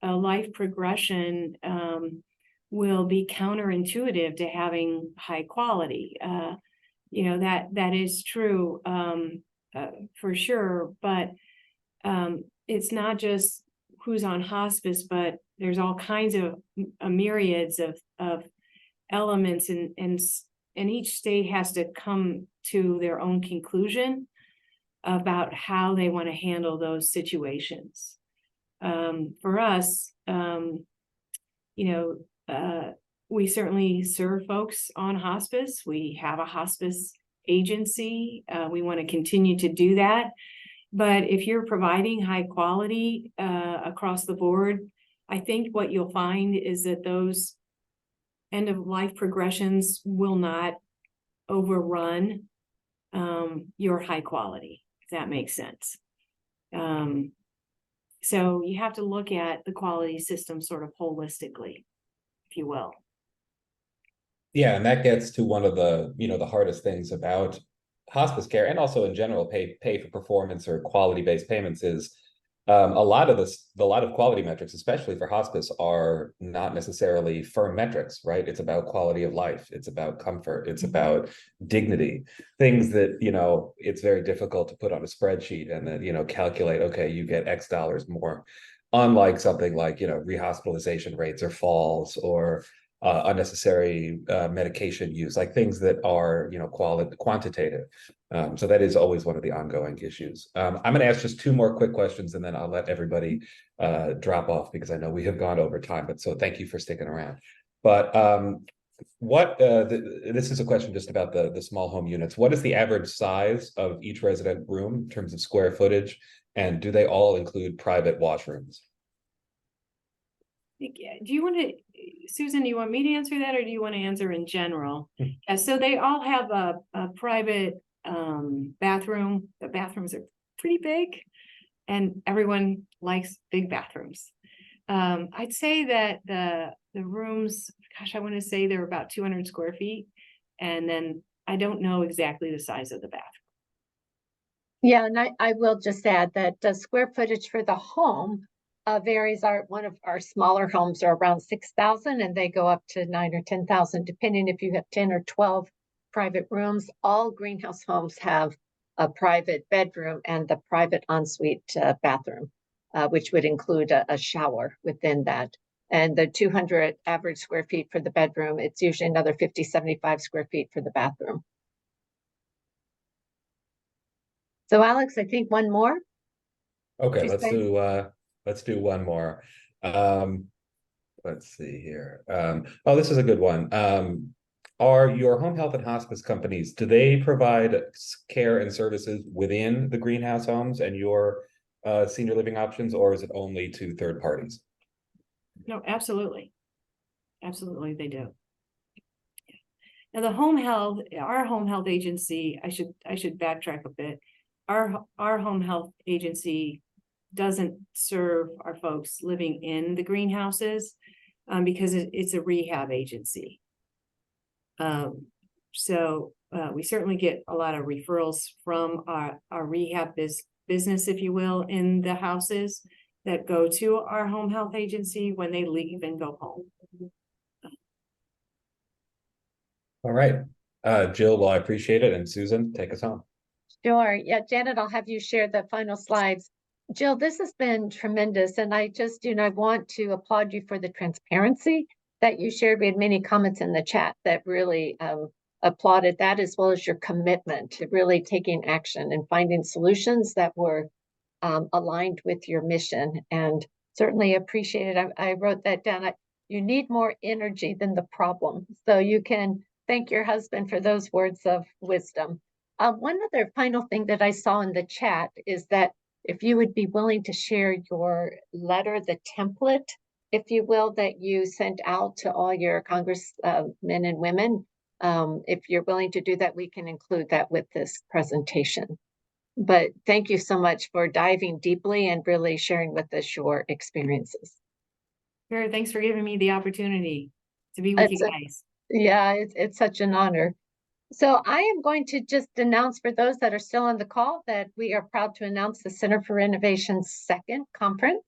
life progression will be counterintuitive to having high quality. That is true for sure, but it's not just who's on hospice, but there's all kinds of myriads of elements, and each state has to come to their own conclusion about how they want to handle those situations. For us, we certainly serve folks on hospice. We have a hospice agency. We want to continue to do that. But if you're providing high quality across the board, I think what you'll find is that those end of life progressions will not overrun your high quality, if that makes sense. So you have to look at the quality system sort of holistically, if you will. Yeah, and that gets to one of the hardest things about hospice care, and also in general pay for performance or quality-based payments, is a lot of quality metrics, especially for hospice, are not necessarily firm metrics, right? It's about quality of life, it's about comfort, it's about dignity, things that it's very difficult to put on a spreadsheet and then calculate, okay, you get X dollars more, unlike something like rehospitalization rates or falls or unnecessary medication use, like things that are quantitative. So that is always one of the ongoing issues. I'm going to ask just two more quick questions, and then I'll let everybody drop off, because I know we have gone over time. But so thank you for sticking around. But this is a question just about the small home units. What is the average size of each resident room in terms of square footage, and do they all include private washrooms? Do you want to, Susan, do you want me to answer that, or do you want to answer in general? Yeah, so they all have a private bathroom. The bathrooms are pretty big, and everyone likes big bathrooms. I'd say that the rooms, gosh, I want to say they're about 200 square feet. And then I don't know exactly the size of the bathroom. Yeah, and I will just add that the square footage for the home varies. One of our smaller homes are around 6,000, and they go up to 9,000 or 10,000, depending if you have 10 or 12 private rooms. All greenhouse homes have a private bedroom and the private ensuite bathroom, which would include a shower within that. And the 200 average square feet for the bedroom, it's usually another 50, 75 square feet for the bathroom. So Alex, I think one more. Okay, let's do one more. Let's see here. Oh, this is a good one. Are your home health and hospice companies, do they provide care and services within the greenhouse homes and your senior living options, or is it only to third parties? No, absolutely. Absolutely, they do. Now the home health, our home health agency, I should backtrack a bit. Our home health agency doesn't serve our folks living in the greenhouses because it's a rehab agency. So we certainly get a lot of referrals from our rehab business, if you will, in the houses that go to our home health agency when they leave and go home. All right. Jill, well, I appreciate it. And Susan, take us home. Sure. Yeah, Janet, I'll have you share the final slides. Jill, this has been tremendous. And I just, I want to applaud you for the transparency that you shared. We had many comments in the chat that really applauded that, as well as your commitment to really taking action and finding solutions that were aligned with your mission. And Certainly appreciate it. I wrote that down. You need more energy than the problem. So you can thank your husband for those words of wisdom. One other final thing that I saw in the chat is that if you would be willing to share your letter, the template, if you will, that you sent out to all your congressmen and women, if you're willing to do that, we can include that with this presentation. But thank you so much for diving deeply and really sharing with us your experiences. Sure, thanks for giving me the opportunity to be with you guys. Yeah, it's such an honor. So I am going to just announce for those that are still on the call that we are proud to announce the Center for Innovation's second conference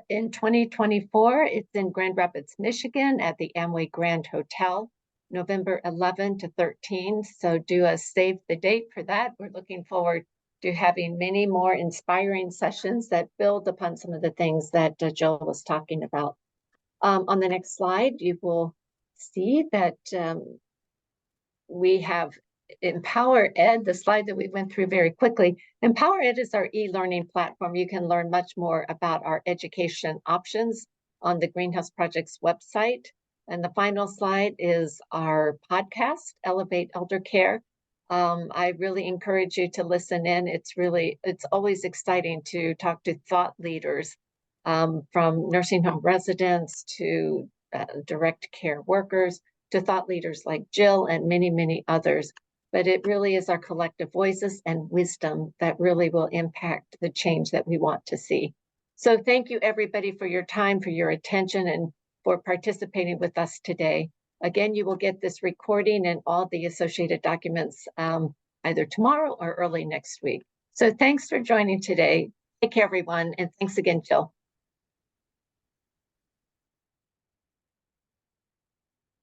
in 2024. It's in Grand Rapids, Michigan at the Amway Grand Hotel, November 11 to 13. So do a save the date for that. We're looking forward to having many more inspiring sessions that build upon some of the things that Jill was talking about. On the next slide, you will see that we have Empower Ed, the slide that we went through very quickly. Empower Ed is our e-learning platform. You can learn much more about our education options on the Greenhouse Project's website. And the final slide is our podcast, Elevate Elder Care. I really encourage you to listen in. It's always exciting to talk to thought leaders from nursing home residents to direct care workers, to thought leaders like Jill and many, many others. But it really is our collective voices and wisdom that really will impact the change that we want to see. So thank you, everybody, for your time, for your attention, and for participating with us today. Again, you will get this recording and all the associated documents either tomorrow or early next week. So thanks for joining today. Take care, everyone, and thanks again, Jill.